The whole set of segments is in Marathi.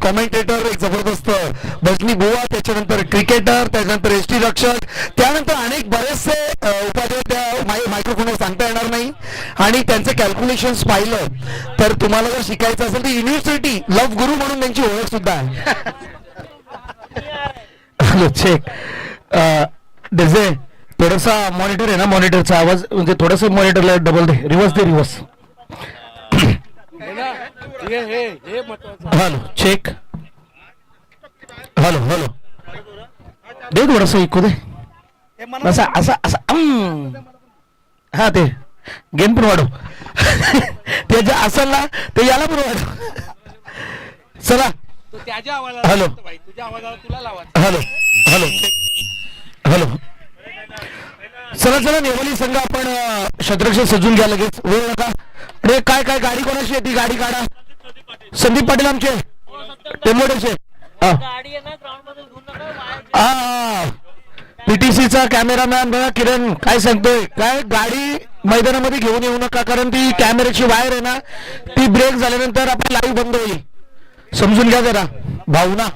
कॉमेंटेटर एक जबरदस्त भजनी बुवा, त्याच्यानंतर क्रिकेटर, त्याच्यानंतर एसटी रक्षक, त्यानंतर अनेक बरेचसे उपाध्याय त्या मायक्रोफोनवर सांगता येणार नाही. आणि त्यांचे कॅल्क्युलेशन्स पाहिलं तर तुम्हाला जर शिकायचं असेल तर युनिव्हर्सिटी लव्ह गुरु म्हणून त्यांची ओळख सुद्धा आहे. हॅलो चेक डेझे, थोडासा मॉनिटर आहे ना, मॉनिटरचा आवाज म्हणजे थोडस मॉनिटरला डबल दे, रिव्हर्स दे, reverse. Hello check, hello hello दे, थोडस ऐकू दे, असा असा असा. हा ते गेम पण वाढव. त्याच्या असेल ना ते याला पण वाढव. चला हॅलो हॅलो हॅलो हॅलो, चला चला नेवाली संघ आपण शतरक्षक सजून घ्या लगेच, वेळ नका. अरे काय काय गाडी कोणाची आहे ती, गाडी काढा. संदीप पाटील आमचे टेंबोडेचे. हा पीटीसीचा कॅमेरामॅन बघा किरण काय सांगतोय, काय गाडी मैदानामध्ये घेऊन येऊ नका कारण ती कॅमेऱ्याची वायर आहे ना, ती ब्रेक झाल्यानंतर आपली लाईव्ह बंद होईल, समजून घ्या जरा. भावना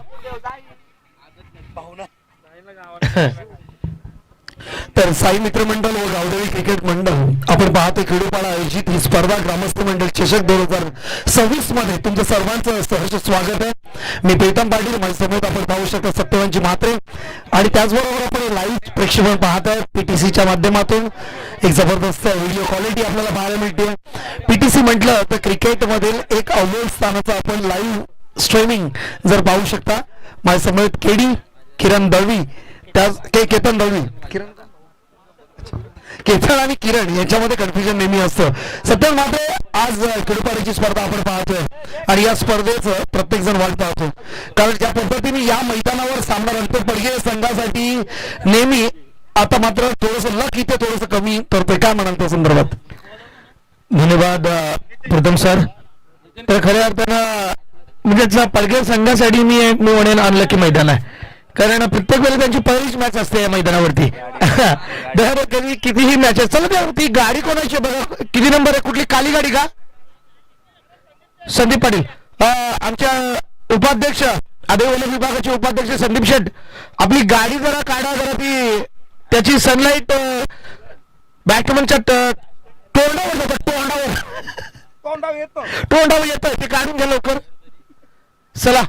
तर साई मित्र मंडळ व गावदेवी क्रिकेट मंडळ आपण पाहतो खेडूपाडा आयोजित ही स्पर्धा ग्रामस्थ मंडळ चषक 2026 मध्ये तुमचं सर्वांचं सहर्ष स्वागत आहे. मी प्रीतम पाटील, माझ्यासमोर आपण पाहू शकता सत्यवानची म्हात्रे आणि त्याचबरोबर आपण लाईव्ह प्रेक्षेपण पाहत आहे पीटीसीच्या माध्यमातून. एक जबरदस्त व्हिडिओ क्वालिटी आपल्याला पाहायला मिळते. पीटीसी म्हटलं तर क्रिकेटमधील एक अव्वल स्थानाचं आपण लाईव्ह स्ट्रीमिंग जर पाहू शकता. माझ्यासमोर केडी किरण दळवी, केतन दळवी, केतन आणि किरण यांच्यामध्ये कन्फ्युजन नेहमी असतं. सत्तर मात्र आज खेडूपाड्याची स्पर्धा आपण पाहतोय आणि या स्पर्धेचं प्रत्येक जण वाट पाहतो कारण ज्या पद्धतीने या मैदानावर सामना रंगतो पडगे संघासाठी नेहमी. आता मात्र थोडस लक इथे थोडस कमी करतोय, काय म्हणाल त्या संदर्भात? धन्यवाद प्रथम सर. तर खऱ्या अर्थानं म्हणजे पडगे संघासाठी मी म्हणेन अनलकी मैदान आहे कारण प्रत्येक वेळेला त्यांची पहिलीच मॅच असते या मैदानावरती. कधी कितीही मॅचेस. चला ती गाडी कोणाची बघा, किती नंबर आहे, कुठली काली गाडी का? संदीप पाटील आमच्या उपाध्यक्ष आदिवासी विभागाचे उपाध्यक्ष संदीप शेठ, आपली गाडी जरा काढा, जरा ती त्याची सनलाईट बॅट्समनच्या तोंडावर जातात, तोंडावर येतं ते काढून घ्या लवकर. चला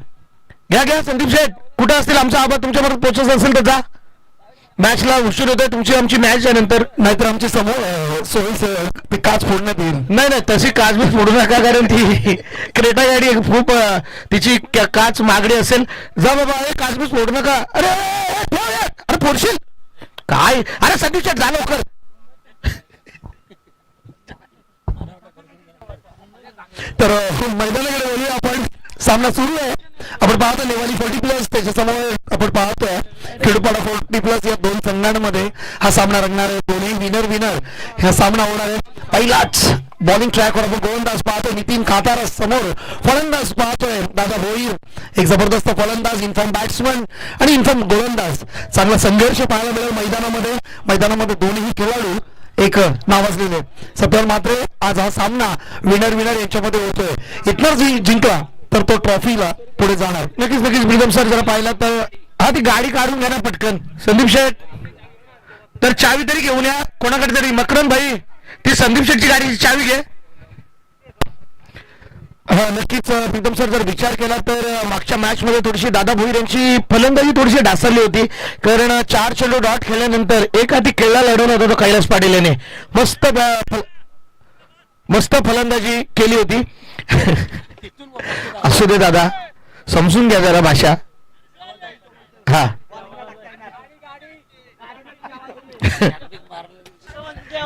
घ्या घ्या संदीप शेठ, कुठे असतील आमचा आबा तुमच्याबरोबर पोहोचत असेल तर जा. मॅचला उशीर होतोय, तुमची आमची मॅच आहे नंतर, नाहीतर आमची समोर सोयी काच फोडण्यात येईल. नाही नाही तशी काच बी फोडू नका कारण ती क्रेटा गाडी खूप तिची काच मागडी असेल. जा बाबा, अरे काच बी फोडू नका. अरे अरे फोडशील काय? अरे संदीप शेठ जा लवकर. तर मैदानाकडे बोलूया आपण. सामना सुरू आहे, आपण पाहतो नेवाली 40+, त्याच्यासमोर आपण पाहतोय खेडूपाडा 40+. या दोन संघांमध्ये हा सामना रंगणार आहे. दोन्ही विनर हा सामना होणार आहे. पहिलाच बॉलिंग ट्रॅकवर आपण गोलंदाज पाहतोय नितीन खातार, समोर फलंदाज पाहतोय दादा भोईर, एक जबरदस्त फलंदाज, इन्फॉर्म बॅट्समन आणि इन्फॉर्म गोलंदाज. चांगला संघर्ष पाहायला मिळेल मैदानामध्ये दोन्ही खेळाडू एक नावाजलेले. सत्तर मात्र आज हा सामना विनर यांच्यामध्ये होतोय. इथनं जिंकला तर तो ट्रॉफीला पुढे जाणार. नक्कीच प्रीतम सर जरा पाहिला तर हा ती गाडी काढून घ्या ना पटकन. संदीप शेठ तर चावी तरी घेऊन या कोणाकडे तरी. मकरन भाई ती संदीप शेठची गाडीची चावी घे. हा नक्कीच प्रीतम सर जर विचार केला तर मागच्या मॅच मध्ये थोडीशी दादा भोईर यांची फलंदाजी थोडीशी ढासळली होती कारण 4 चेंडू डॉट खेळल्यानंतर एक हाती खेळला लढवून होता तो कैलास पाटील याने. मस्त फलंदाजी केली होती. असू दे दादा, समजून घ्या जरा भाषा. हा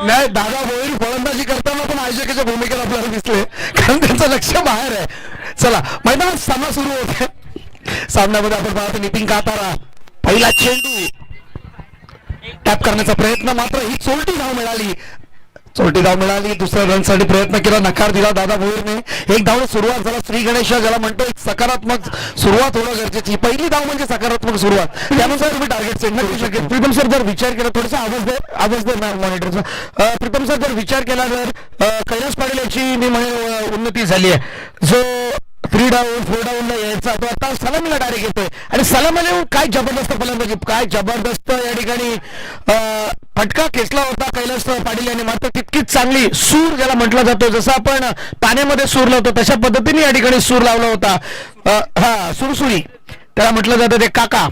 नाही दादा भोईर फलंदाजी करताना पण आयोजकाच्या भूमिकेत आपल्याला दिसले कारण त्यांचं लक्ष बाहेर आहे. चला मैदानात सामना सुरू होते. सामन्यामध्ये आपण पाहतो नितीन कातारा, पहिला चेंडू टॅप करण्याचा प्रयत्न, मात्र ही चोलटी धाव मिळाली. दुसऱ्या रनसाठी प्रयत्न केला, नकार दिला दादा भोईरने. एक धावने सुरुवात झाला. श्री गणेश ज्याला म्हणतो एक सकारात्मक सुरुवात होणं गरजेची. पहिली धाव म्हणजे सकारात्मक सुरुवात, त्यानुसार तुम्ही टार्गेट सेट करू शकेल. प्रीतम सर जर विचार केला, थोडासा आवाज दे मॉनिटरचा. प्रीतम सर जर विचार केला तर कैलास पाटील याची मी म्हणे उन्नती झाली आहे. जो 3 डाऊन 4 डाऊनला यायचा तो आता सलामीला डायरेक्ट येतोय आणि सलामीला येऊन काय जबरदस्त फलंदाजी, काय जबरदस्त या ठिकाणी फटका खेचला होता कैलास पाटील यांनी. मात्र तितकीच चांगली सूर ज्याला म्हटला जातो, जसं आपण पाण्यामध्ये सूर लावतो तशा पद्धतीने या ठिकाणी सूर लावला होता. हा सुरसुरी त्याला म्हटलं जातं, ते काका,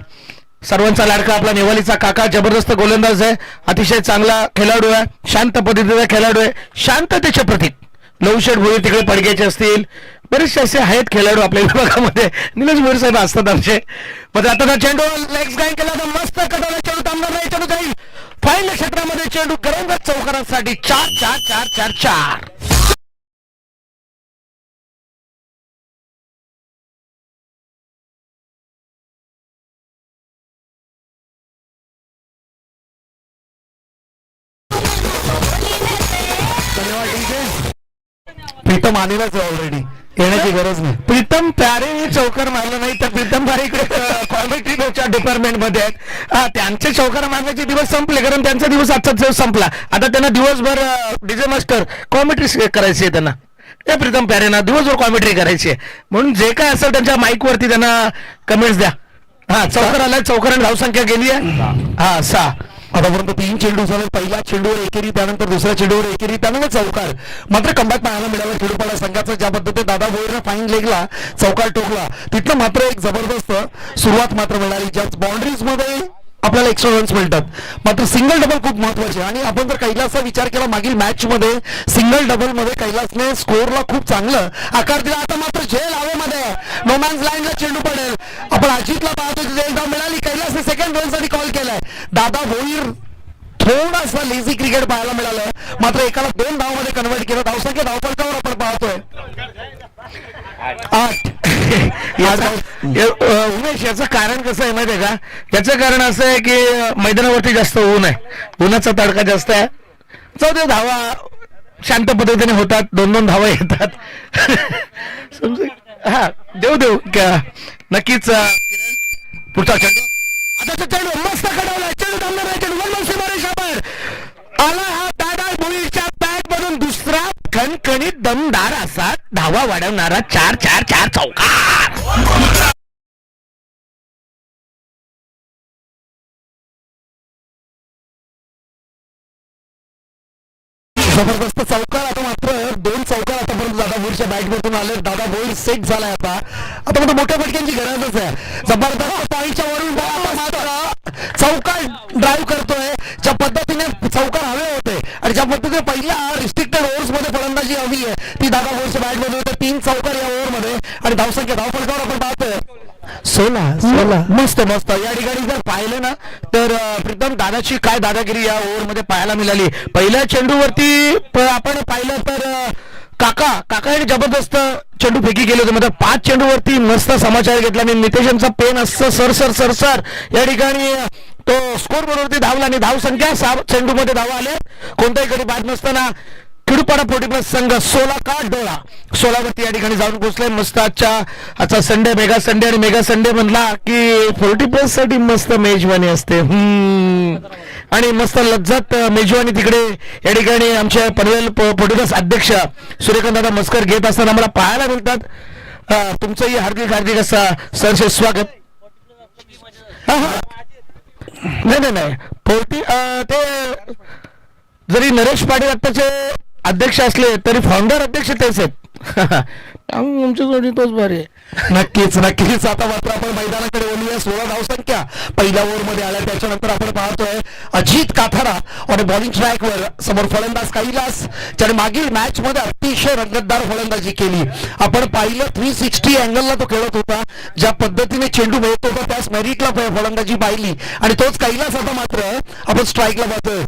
सर्वांचा लाडका आपला नेवालीचा काका. जबरदस्त गोलंदाज आहे, अतिशय चांगला खेळाडू आहे, शांत पद्धतीचा खेळाडू आहे, शांततेचे प्रतीक. लवशेट भोईर तिकडे पडग्याचे असतील, बरेचसे असे आहेत खेळाडू आपल्या विभागामध्ये. निलेश भोईर साहेब असतात आमचे. मग आता चेंडू लेग्स गाईन केला तर मस्त कटवला चेंडू, थांबणार नाही, चेंडू जाईल फाईन क्षेत्रामध्ये. चेंडू करंगत चौकारांसाठी 4-4-4-4-4. प्रीतम आलेलाच ऑलरेडी, येण्याची गरज नाही. प्रीतम प्यारे चौकार मारलं नाही तर प्रीतम प्यारे इकडे कॉमेंट्रीच्या डिपार्टमेंट मध्ये आहेत. त्यांचे चौकार मारण्याचे दिवस संपले, कारण त्यांचा दिवस आजचा दिवस संपला. आता त्यांना दिवसभर डीजे मास्टर कॉमेंट्री करायची आहे. त्यांना त्या प्रीतम प्यारेना दिवसभर कॉमेंट्री करायची आहे, म्हणून जे काय असेल त्यांच्या माईक वरती त्यांना कमेंट्स द्या. हा चौकार आलाय, चौकारांनी धावसंख्या गेली आहे 6. आतापर्यंत 3 चेंडू झाले, पहिल्या चेंडूवर एकेरी, त्यानंतर दुसऱ्या चेंडूवर एकेरी, त्यानंतर चौकार. मात्र कमबॅक पाहायला मिळालं खेडूपाडा संघाचं. ज्या पद्धतीने दादा भोईरनं फाईन लेगला चौकार टोकला, तिथलं मात्र एक जबरदस्त सुरुवात मात्र मिळाली. ज्या बाउंड्रीज मध्ये आपल्याला एक्स्ट्रा रन्स मिळतात, मात्र सिंगल डबल खूप महत्वाचे. आणि आपण जर कैलासचा विचार केला, मागील मॅच मध्ये सिंगल डबल मध्ये कैलासने स्कोअरला खूप चांगलं आकार दिला. आता मात्र झेल हवेमध्ये, नोमॅन्स लाईनला चेंडू पडेल. आपण अजितला पाहतो, झेल धाव मिळाली, कैलासने सेकंड रनसाठी कॉल केलाय. दादा भोईर थोडासा लेझी क्रिकेट पाहायला मिळालं, मात्र एकाला 2 धावामध्ये कन्वर्ट केलं. धावसंख्या धावफलकावर आपण पाहतोय 8. उमेश, याचं कारण कसं आहे माहिती आहे का? याचं कारण असं आहे की मैदानावरती जास्त ऊन आहे, उन्हाचा तडका जास्त आहे. चौथ्या धावा शांत पद्धतीने होतात, 2-2 धावा येतात. समज हा देऊ नक्कीच. पुढचा चेंडू, आता चेंडू मस्त कडवला, चेंडू थांबणार नाही, चेंडू आला हा दादा भोईरच्या बॅट मधून दुसरा खणखणीत दमदार असा धावा वाढवणारा 4-4-4 चौकार. जबरदस्त चौकार. आता मात्र 2 चौकार आतापर्यंत दादा भोईरच्या बॅट मधून आले. दादा भोईर सेट झालाय. आता मात्र मोठ्या फटक्यांची गरजच आहे. जबरदस्त पॉईंटच्या वरून चौकार ड्राईव्ह करतोय. ज्या पद्धतीने चौकार हवे होते आणि ज्या पद्धतीने पहिल्या रिस्ट्रिक्टेड ओव्हर्स मध्ये फलंदाजी हवी आहे, ती दादा भोईरच्या बॅट मध्ये होते. 3 चौकार या ओव्हर मध्ये आणि धावसंख्या धावफलकावर आपण पाहतोय 16. मस्त मस्त. या ठिकाणी जर पाहिलं ना तर प्रीतम दादाची काय दादागिरी या ओव्हर मध्ये पाहायला मिळाली. पहिल्या चेंडूवरती आपण पाहिलं तर काकाने जबरदस्त चेंडू फेकी केले होते. म्हणजे 5 चेंडूवरती मस्त समाचार घेतला. आणि नितेश यांचा पेन असं सर या ठिकाणी तो स्कोर बरोबर धावला आणि धावसंख्या 6 चेंडू मध्ये धावा आले. कोणत्याही कडे बाद नसताना खेडूपाडा 40+ संघ 16 का डोळा 16 वरती या ठिकाणी जाऊन पोहोचले. मस्त आजचा संडे, मेगा संडे. आणि मेगा संडे म्हणला की 40+ साठी मस्त मेजवानी असते आणि मस्त लज्जत मेजवानी तिकडे या ठिकाणी आमच्या पनवेल पोर्टुगस अध्यक्ष सूर्यकांत दादा मस्कर घेत असताना आम्हाला पाहायला मिळतात. तुमचंही हार्दिक असा सरसे स्वागत. नाही ते जरी नरेश पाटील आत्ताचे अध्यक्ष असले तरी फाउंडर अध्यक्ष तेच आहेत. आमच्यासाठी तोच भारी आहे. नक्कीच. आता मात्र आपण मैदानाकडे बोलूया. 16 धावसंख्या पहिल्या ओव्हर मध्ये आल्या. त्याच्यानंतर आपण पाहतोय अजित काथारा आणि बॉलिंग स्ट्राईकवर समोर फलंदाज कैलास, ज्याने मागील मॅच मध्ये अतिशय रंगतदार फलंदाजी केली. आपण पाहिलं 360 अँगलला तो खेळत होता. ज्या पद्धतीने चेंडू मिळत होता त्याच मेरिटला फलंदाजी पाहिली आणि तोच कैलास आता मात्र आपण स्ट्राईकला पाहतोय.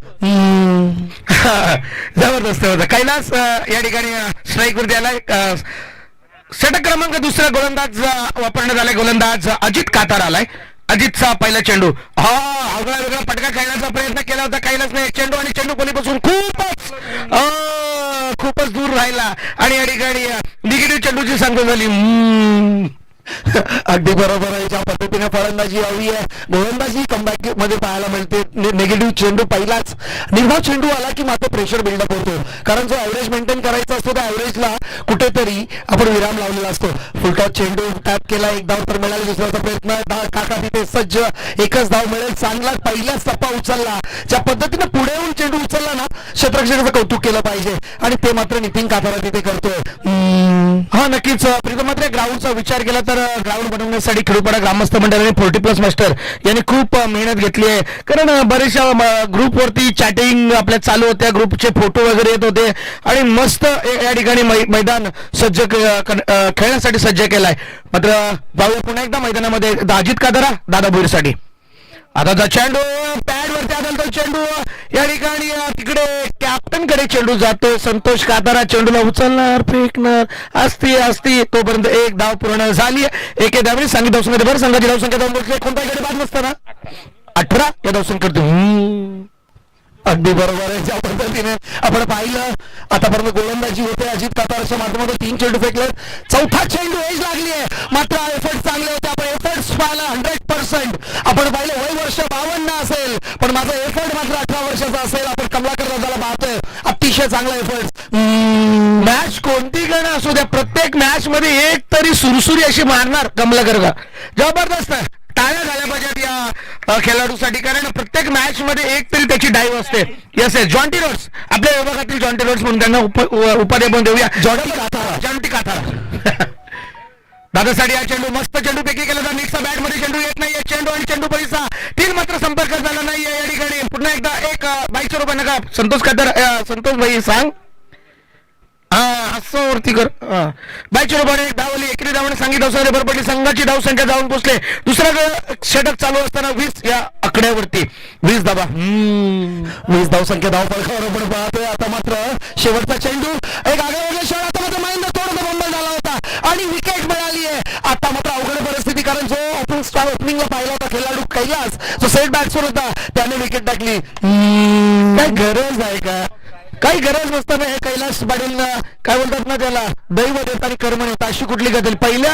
जबरदस्त होता कैलास या ठिकाणी स्ट्राईक वरती आलाय. षटक क्रमांक दुसरा गोलंदाज वापरण्यात आलाय. गोलंदाज अजित कातार आलाय. अजितचा पहिला चेंडू आगळा वेगळा पटका खेळण्याचा प्रयत्न केला होता कैलासने. चेंडू आणि चेंडू कोलीपासून खूपच दूर राहिला आणि या ठिकाणी निगेटिव्ह चेंडूची संख्या झाली. अगदी बरोबर आहे. ज्या पद्धतीने फलंदाजी हवी आहे, गोलंदाजी कमबॅक मध्ये पाहायला मिळते. निगेटिव्ह चेंडू पहिलाच निर्धाव चेंडू आला की मात्र प्रेशर बिल्डअप होतो, कारण जो ऍव्हरेज मेंटेन करायचा असतो त्या ऍव्हरेजला कुठेतरी आपण विराम लावलेला असतो. फुलटॉस चेंडू टॅप केला, एक धाव तर मिळाली, दुसऱ्याचा प्रयत्न काका तिथे सज्ज, एकच धाव मिळेल. चांगला पहिलाच टप्पा उचलला. ज्या पद्धतीने पुढे येऊन चेंडू उचलला ना, क्षेत्ररक्षकाचं कौतुक केलं पाहिजे आणि ते मात्र नितीन काथारा तिथे करतोय. हा नक्कीच प्रीतम, मात्र ग्राउंडचा विचार केला तर ग्राउंड बनवण्यासाठी खेडूपाडा ग्रामस्थ मंडळ आणि 40+ मास्टर यांनी खूप मेहनत घेतली आहे. कारण बरेचशा ग्रुपवरती चॅटिंग आपल्या चालू होत्या, ग्रुपचे फोटो वगैरे येत होते आणि मस्त या ठिकाणी मैदान सज्ज खेळण्यासाठी सज्ज केलाय. मात्र जाऊया पुन्हा एकदा मैदानामध्ये अजित कादारा दादा भोईरसाठी. आता चेंडू पॅड वरती आदळतो, चेंडू या ठिकाणी तिकडे कॅप्टन कडे चेंडू जातो. संतोष कातारा चेंडूला उचलणार, फेकणार, असती तोपर्यंत एक धाव पूर्ण झाली. एक धावणी सांगितलं धावसंख्या बरं, संघाची धावसंख्या जाऊन बसली. कोणता गडी बाद नसताना 18 या धावसंख्या. अगदी बरोबर आहे. ज्या पद्धतीने आपण पाहिलं आतापर्यंत गोलंदाजी होते अजित कातारच्या माध्यमातून 3 चेंडू फेकले, चौथा चेंडू एज लागली आहे. मात्र एफर्ट चांगले होते. आपण एफर्ट्स पाहिला 100%. आपण पाहिलं वय वर्ष 52 असेल, पण माझा एफर्ट मात्र 18 वर्षाचा असेल. आपण कमलाकर दादाला पाहतोय, अतिशय चांगला एफर्ट. मॅच कोणती गणं असू द्या, प्रत्येक मॅच मध्ये एक तरी सुरसुरी अशी मारणार कमलाकर का, जबरदस्त आहे. टाळ्या झाल्या पाहिजेत या खेळाडूसाठी, कारण प्रत्येक मॅच मध्ये एक तरी त्याची डाईव्ह असते. येस येस, जॉन्टी रोड्स आपल्या विभागातील जॉन्टी रोड्स म्हणून त्यांना उपाधी पण देऊया, जॉन्टी काथारा. दादासाठी हा चेंडू मस्त चेंडू पैकी केला तर निकचा बॅट मध्ये चेंडू येत नाहीये. चेंडू आणि चेंडू परिसा तीन मात्र संपर्क झाला नाहीये या ठिकाणी. पुन्हा एकदा एक 2200 रुपये नका संतोष कातर, संतोष भाई सांग वरती कर. 2200 रुपये धावली, एकरी धावणे सांगितलं भर पडली. संघाची धावसंख्या जाऊन पोचले. दुसरा षटक चालू असताना 20 या आकड्यावरती 20 धावा, 20 धावसंख्या धाव फलकावर आपण पाहतोय. आता मात्र शेवटचा चेंडू एक आगळ्यावेगळ्या शहर, आता मात्र महेंद्र थोडासा बंबल झाला होता आणि विकेट मिळाली आहे. आता मात्र अवघड परिस्थिती, कारण जो ओपनिंग स्टार ओपनिंगला पाहिला होता खेळाडू कैलास, जो सेट बॅट्सवर होता, त्याने विकेट टाकली. काय गरज आहे का, काही गरज नसताना हे कैलास पाटील काय बोलतात ना त्याला, दैव देत आणि कर्म नेता अशी कुठली गदल. पहिल्या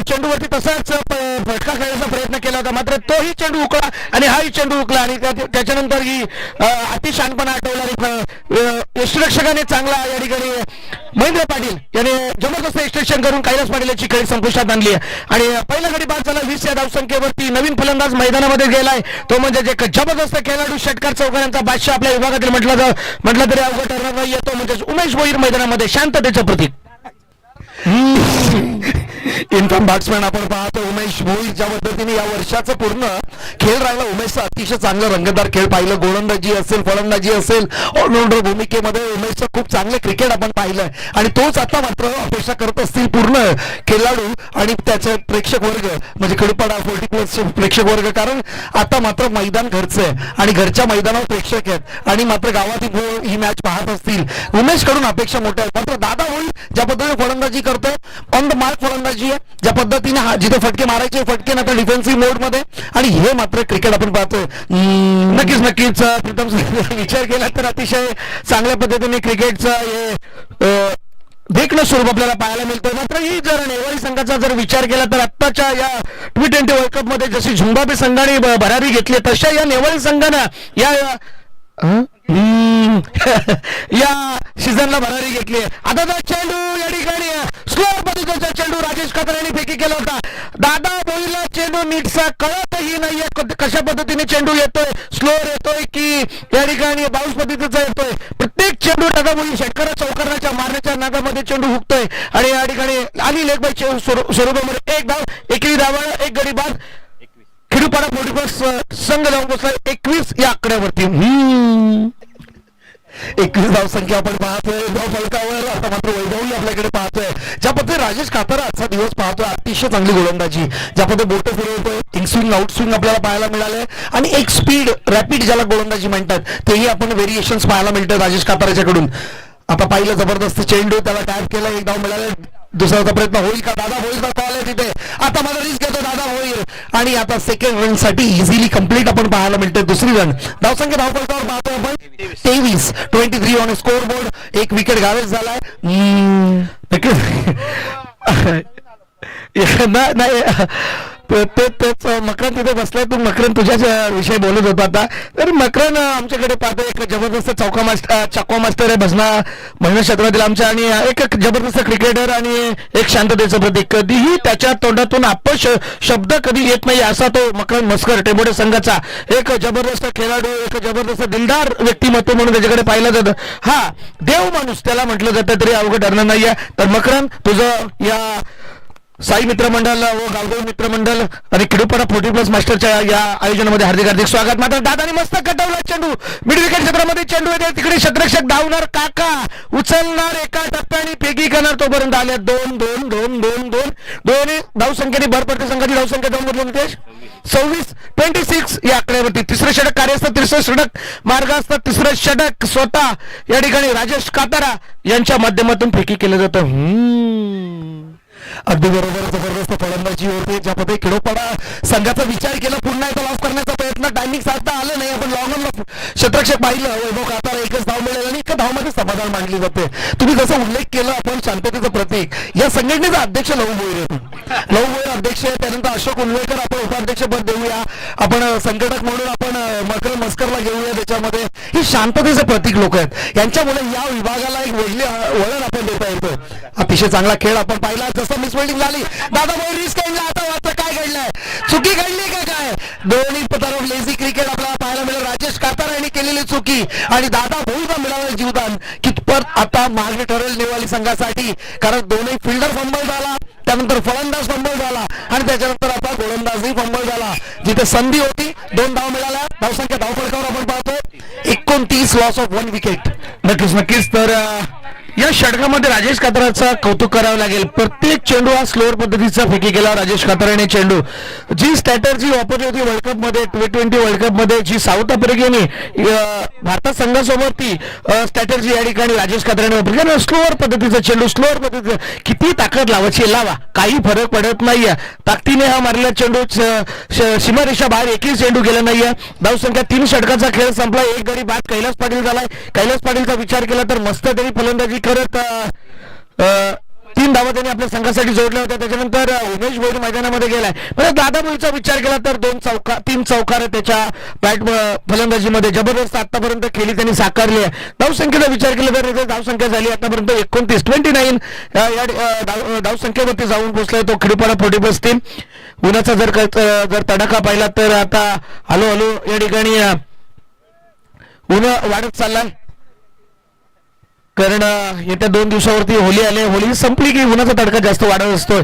चेंडूवरती तसाच फटका खेळण्याचा प्रयत्न केला होता, मात्र तोही चेंडू उकळा आणि हाही चेंडू उकला आणि त्याच्यानंतर ही अतिशहानपणा आठवला. यष्टिरक्षकाने चांगला या ठिकाणी महेंद्र पाटील याने जबरदस्त एक्सट्रेक्शन करून कैलास पाटील याची खेळी संपुष्टात आणली आणि पहिला गडी बाद झाला. 20 या धावसंख्येवरती नवीन फलंदाज मैदानामध्ये गेलाय, तो म्हणजे जे जबरदस्त खेळाडू षटकार चौकारांचा बादशाह आपल्या विभागातील म्हटलं तरी अवघड ठरणार नाही. येतो म्हणजे उमेश भोईर मैदानामध्ये शांततेचं प्रतीक. इन्कम बॅट्समॅन आपण पाहतो उमेश भोईर, ज्या पद्धतीने या वर्षाचं पूर्ण खेळ राहिला उमेशचा अतिशय चांगलं रंगतदार खेळ पाहिलं. गोलंदाजी असेल, फलंदाजी असेल, ऑलराऊंडर भूमिकेमध्ये उमेशचं खूप चांगले क्रिकेट आपण पाहिलंय आणि तोच आता मात्र अपेक्षा करत असतील पूर्ण खेळाडू आणि त्याचे प्रेक्षक वर्ग, म्हणजे खेडूपाडा 40+ प्रेक्षक वर्ग, कारण आता मात्र मैदान घरचं आहे आणि घरच्या मैदानावर प्रेक्षक आहेत आणि मात्र गावातील ही मॅच पाहत असतील. उमेश कडून अपेक्षा मोठ्या आहेत. मात्र दादा होईल ज्या पद्धतीने फलंदाजी करतोय, ऑन द मार्क फलंदाजी आहे, ज्या पद्धतीने हा जिथे फटके मारायचे फटके ना तर डिफेन्सिव्ह मोड मध्ये, आणि हे मात्र क्रिकेट आपण पाहतोय. नक्कीच प्रीतम विचार केला तर अतिशय चांगल्या पद्धतीने क्रिकेटचा हे देखणं स्वरूप आपल्याला पाहायला मिळतं. मात्र ही जर नेवाळी संघाचा जर विचार केला तर आत्ताच्या या T20 वर्ल्ड कप मध्ये जशी झिम्बाब्वे संघाने भरारी घेतली तशा या नेवाळी संघानं या या सीझनला भरारी घेतली. आता चेंडू या ठिकाणी स्लो पद्धतीचा चेंडू राजेश कातर यांनी फेकी केला होता. दादा भोईरला चेंडू नीटसा कळतही नाहीये कशा पद्धतीने चेंडू येतोय, स्लोअर येतोय की या ठिकाणी बाउन्स पद्धतीचा येतोय. प्रत्येक चेंडू दादा भोईर षटकार चौकारण्याच्या मारण्याच्या नादामध्ये चेंडू हुकतोय आणि या ठिकाणी आली लेग बाय स्वरूपामध्ये एक धाव, एकरी धावा, एक गडी बाद. खेडूपाडा 40+ संघ जाऊन बसला 21 या आकड्यावरती. 21 धावसंख्या आपण पाहतोय धाव फलकावर. आता मात्र वैभवही आपल्याकडे पाहतोय, ज्या पद्धतीने राजेश कातर आजचा दिवस पाहतोय, अतिशय चांगली गोलंदाजी, ज्या पद्धतीने बोट फिरवतोय, इन स्विंग आउट स्विंग आपल्याला पाहायला मिळाले आणि एक स्पीड रॅपिड ज्याला गोलंदाजी म्हणतात तेही आपण व्हेरिएशन्स पाहायला मिळतात राजेश कातराच्याकडून. आता पाहिलं जबरदस्त चेंडू, त्याला टॅप केला, एक धाव मिळाले. दुसऱ्याचा प्रयत्न होईल का, दादा भोईरचा कॉल आहे तिथे. आता माझा रिस्क घेतो दादा भोईर आणि आता सेकंड रन साठी इझिली कंप्लीट आपण पाहायला मिळते. दुसरी रन धावसंख्या धावफलकावर पाहतोय आपण 23 ऑन स्कोर बोर्ड. एक विकेट गायब झालाय. नाही तेच मकरन तिथे बसलाय. तू मकरन तुझ्याच विषयी बोलत होता आता. तर मकरन आमच्याकडे पाहतो एक जबरदस्त चकवा मास्टर आहे भजना क्षेत्रातील आमच्या, आणि एक जबरदस्त क्रिकेटर आणि एक शांततेचं प्रतीक. कधीही त्याच्या तोंडातून शब्द कधी येत नाही असा तो मकरन मस्कर टेंबोडे संघाचा एक जबरदस्त खेळाडू, एक जबरदस्त दिलदार व्यक्तिमत्व म्हणून त्याच्याकडे पाहिलं जातं. हा देव माणूस त्याला म्हटलं जातं तरी अवघड ठरणार नाहीये. तर मकरन तुझं या साई मित्रमंडळ व गावदेव मित्रमंडळ आणि किडूपाडा 40+ मास्टरच्या या आयोजनामध्ये हार्दिक हार्दिक स्वागत. मात्र दादानी मस्त कटवला चेंडू, मिड विकेट क्षेत्रामध्ये चेंडू येते, तिकडे क्षेत्ररक्षक धावणार, काका उचलणार, एका टप्प्याने फेकी करणार, तोपर्यंत आल्या 2 दोन्ही धावसंख्येने भर पडते. संघाची धावसंख्या जाऊन बदलून नितेश 26 या आकड्यावरती तिसरं षटक कार्य असतं, तिसरं षटक मार्ग असतं, तिसरं षटक स्वतः या ठिकाणी राजेश कातारा यांच्या माध्यमातून फेकी केलं जातं. अगदी बरोबर, जबरदस्त फलंदाजी होते. ज्या पद्धती खेडोपाडा संघाचा विचार केला, पुन्हा एकदा लॉस करण्याचा प्रयत्न, टायमिंग साधता आलं नाही. आपण लॉंग क्षेत्ररक्षक पाहिलं, वैभव कातारा एकच धाव मिळेल आणि एका धावमध्ये समाधान मांडली जाते. तुम्ही जसं उल्लेख केला, आपण शांततेचं प्रतीक या संघटनेचा अध्यक्ष लहू भोईर अध्यक्ष, त्यानंतर अशोक उल्लेकर आपण उपाध्यक्ष पद देऊया, आपण संघटक म्हणून आपण मकर मस्करला घेऊया. त्याच्यामध्ये ही शांततेचे प्रतीक लोक आहेत, यांच्यामुळे या विभागाला एक वेगळी वळण आपण देता येतो. अतिशय चांगला खेळ आपण पाहिला. जसं मिसफिल्डिंग झाली, दादा भाई रिस्क घडला, आता वाटतं काय घडलंय, चुकी घडली का काय, दोन्ही तरफ लेझी क्रिकेट आपल्याला पाहायला मिळेल. राजेश कातारा यांनी केलेली चुकी आणि दादा भाऊला मिळालेलं जीवदान कितपत आता मागे ठरेल नेवाली संघासाठी, कारण दोन्ही फिल्डर फंबल झाला, त्यानंतर फलंदाज फंबल झाला आणि त्याच्यानंतर आता गोलंदाजही फंबल झाला. जिथे संधी होती 2 धाव मिळाल्या, धावसंख्या धावफलकावर आपण पाहतो 29 लॉस ऑफ 1 विकेट. नक्कीच. तर या षटकामध्ये राजेश काताराचं कौतुक करावं लागेल. प्रत्येक चेंडू हा स्लोअर पद्धतीचा फेकी केला राजेश काताराने. चेंडू जी स्ट्रॅटर्जी वापरली होती वर्ल्ड कप मध्ये, T20 वर्ल्ड कप मध्ये, जी साऊथ आफ्रिकेने भारतात संघासोबत ती स्ट्रॅटर्जी या ठिकाणी राजेश काताराने वापरली. स्लोअर पद्धतीचा चेंडू, स्लोअर पद्धतीचा, किती ताकद लावायची लावा, काही फरक पडत नाहीये. ताकदीने हा मारलेला चेंडू सीमारेषा बाहेर एकही चेंडू गेला नाहीये. धावसंख्या 3 षटकाचा खेळ संपला. एक गडी बाद कैलास पाटील झालाय. कैलास पाटीलचा विचार केला तर मस्त तरी फलंदाजी करत 3 धावा त्यांनी आपल्या संघासाठी जोडल्या होत्या. त्याच्यानंतर उमेश भोईर मैदानामध्ये गेलाय. म्हणजे दादा भोईचा विचार केला तर 3 चौकार त्याच्या बॅट फलंदाजीमध्ये जबरदस्त आतापर्यंत खेळी त्यांनी साकारली आहे. धावसंख्येचा विचार केला तर धावसंख्या झाली आतापर्यंत 29 या धावसंख्येवरती जाऊन पोहोचलाय तो खिडूपाडा 40+ टीम. उन्हाचा जर तडाखा पाहिला तर आता हळूहळू या ठिकाणी ऊन वाढत चाललाय, कारण येत्या 2 दिवसावरती होळी आले. होळी संपली की उन्हाचा तडका जास्त वाढत असतोय.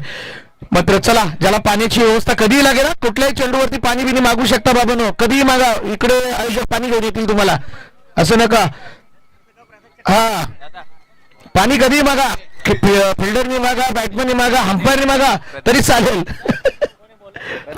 मात्र चला, ज्याला पाण्याची व्यवस्था कधीही लागेल, कुठल्याही चेंडूवरती पाणी बिनी मागू शकता बाबांनो, कधीही मागा. इकडे आयुष्यात पाणी घेऊन येतील तुम्हाला, असं नका. हा, पाणी कधीही मागा, फिल्डरनी मागा, बॅट्समननी मागा, अंपायरनी मागा तरी चालेल.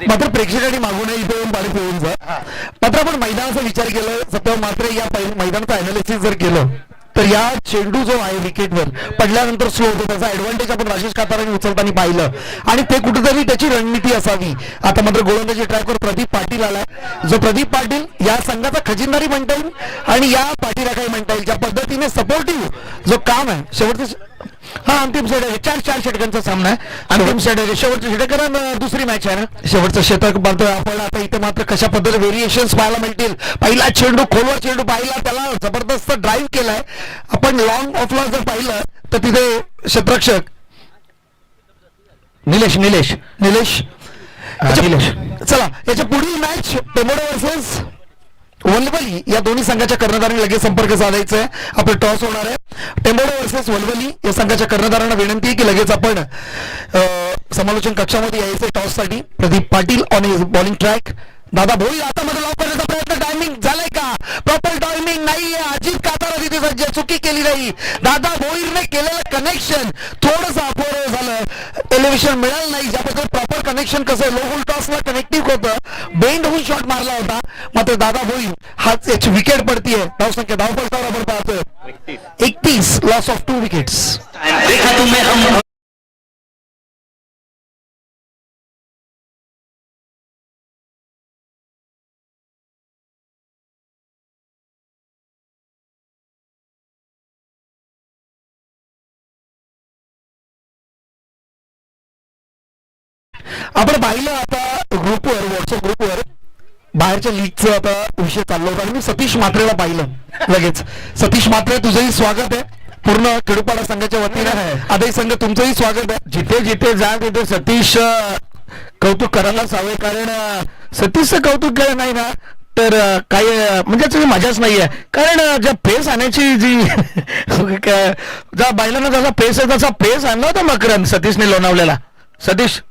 मात्र प्रेक्षकांनी मागू नये, इथे येऊन पाणी पिऊन जा. मात्र आपण मैदानाचा विचार केला सत्य, मात्र या मैदानाचं अनालिसिस जर केलं तर या चेंडू जो आहे विकेटवर पडल्यानंतर स्लो होतो, त्याचा ऍडव्हान्टेज आपण राजेश काताराने उचलताना पाहिलं आणि ते कुठेतरी त्याची रणनीती असावी. आता मात्र गोलंदाजी ट्रॅकवर प्रदीप पाटील आलाय, जो प्रदीप पाटील या संघाचा खजिनदारी म्हणता येईल आणि या पाठीराखाही म्हणता येईल. ज्या पद्धतीने सपोर्टिव्ह जो काम आहे, शेवटचं हा अंतिम षटक, 4 षटकांचा सामना आहे. अंतिम षटक, शेवटचं षटक, कारण दुसरी मॅच आहे ना, शेवटचं षटक पाहतोय आपण आता. इथे मात्र कशा पद्धतीने व्हेरिएशन्स पाहायला मिळतील. पहिला चेंडू, खोलवर चेंडू पाहिला, त्याला जबरदस्त ड्राईव्ह केलाय. आपण लॉंग ऑफला जर पाहिलं तर तिथे क्षेत्ररक्षक निलेश चला, याच्या पुढील मॅच टेंबोडे वर्सेस वलवली या दोन्ही संघाच्या कर्णधारांनी लगेच संपर्क साधायचा आहे. आपलं टॉस होणार आहे. टेंबोडे वर्सेस वलवली या संघाच्या कर्णधारांना विनंती आहे की लगेच आपण समालोचन कक्षामध्ये यायचे टॉससाठी. Pradeep Patil on his bowling track. Dada Bhoi आता मध्ये लॉक करण्याचा प्रयत्न, टायमिंग झालाय का, प्रॉपर टायमिंग नाहीये. अजित कातारा तिथे सज्ज, चुकी केली नाही. दादा भोईरने केलेलं कनेक्शन थोडंसं अपोर झालं, टेलिव्हिजन मिळालं नाही. ज्याबद्दल प्रॉपर कनेक्शन कसं लो होल टॉसला कनेक्टिव्ह होतं, बेंड होऊन शॉट मारला होता. मात्र दादा भोईर हाच याची विकेट पडतीये. धावसंख्या धावफलकावर आपण पाहतोय 31 लॉस ऑफ 2 विकेट्स. आपण पाहिलं आता ग्रुपवर, व्हॉट्सअप ग्रुपवर बाहेरच्या लीगचं आता विषय चालला होता आणि मी सतीश म्हात्रेला पाहिलं लगेच. सतीश म्हात्रे, तुझंही स्वागत आहे पूर्ण खेडूपाडा संघाच्या वतीने. आदई संघ तुमचंही स्वागत आहे. जिथे जिथे जा तिथे सतीश कौतुक करायलाच हवे, कारण सतीशचं कौतुक केलं नाही ना तर काही म्हणजे त्याची मजाच नाहीये. कारण ज्या पेस आणण्याची जी ज्या बैलांना जसा पेस आहे तसा पेस आणला होता मकरंद सतीशने लोणावलेला. सतीश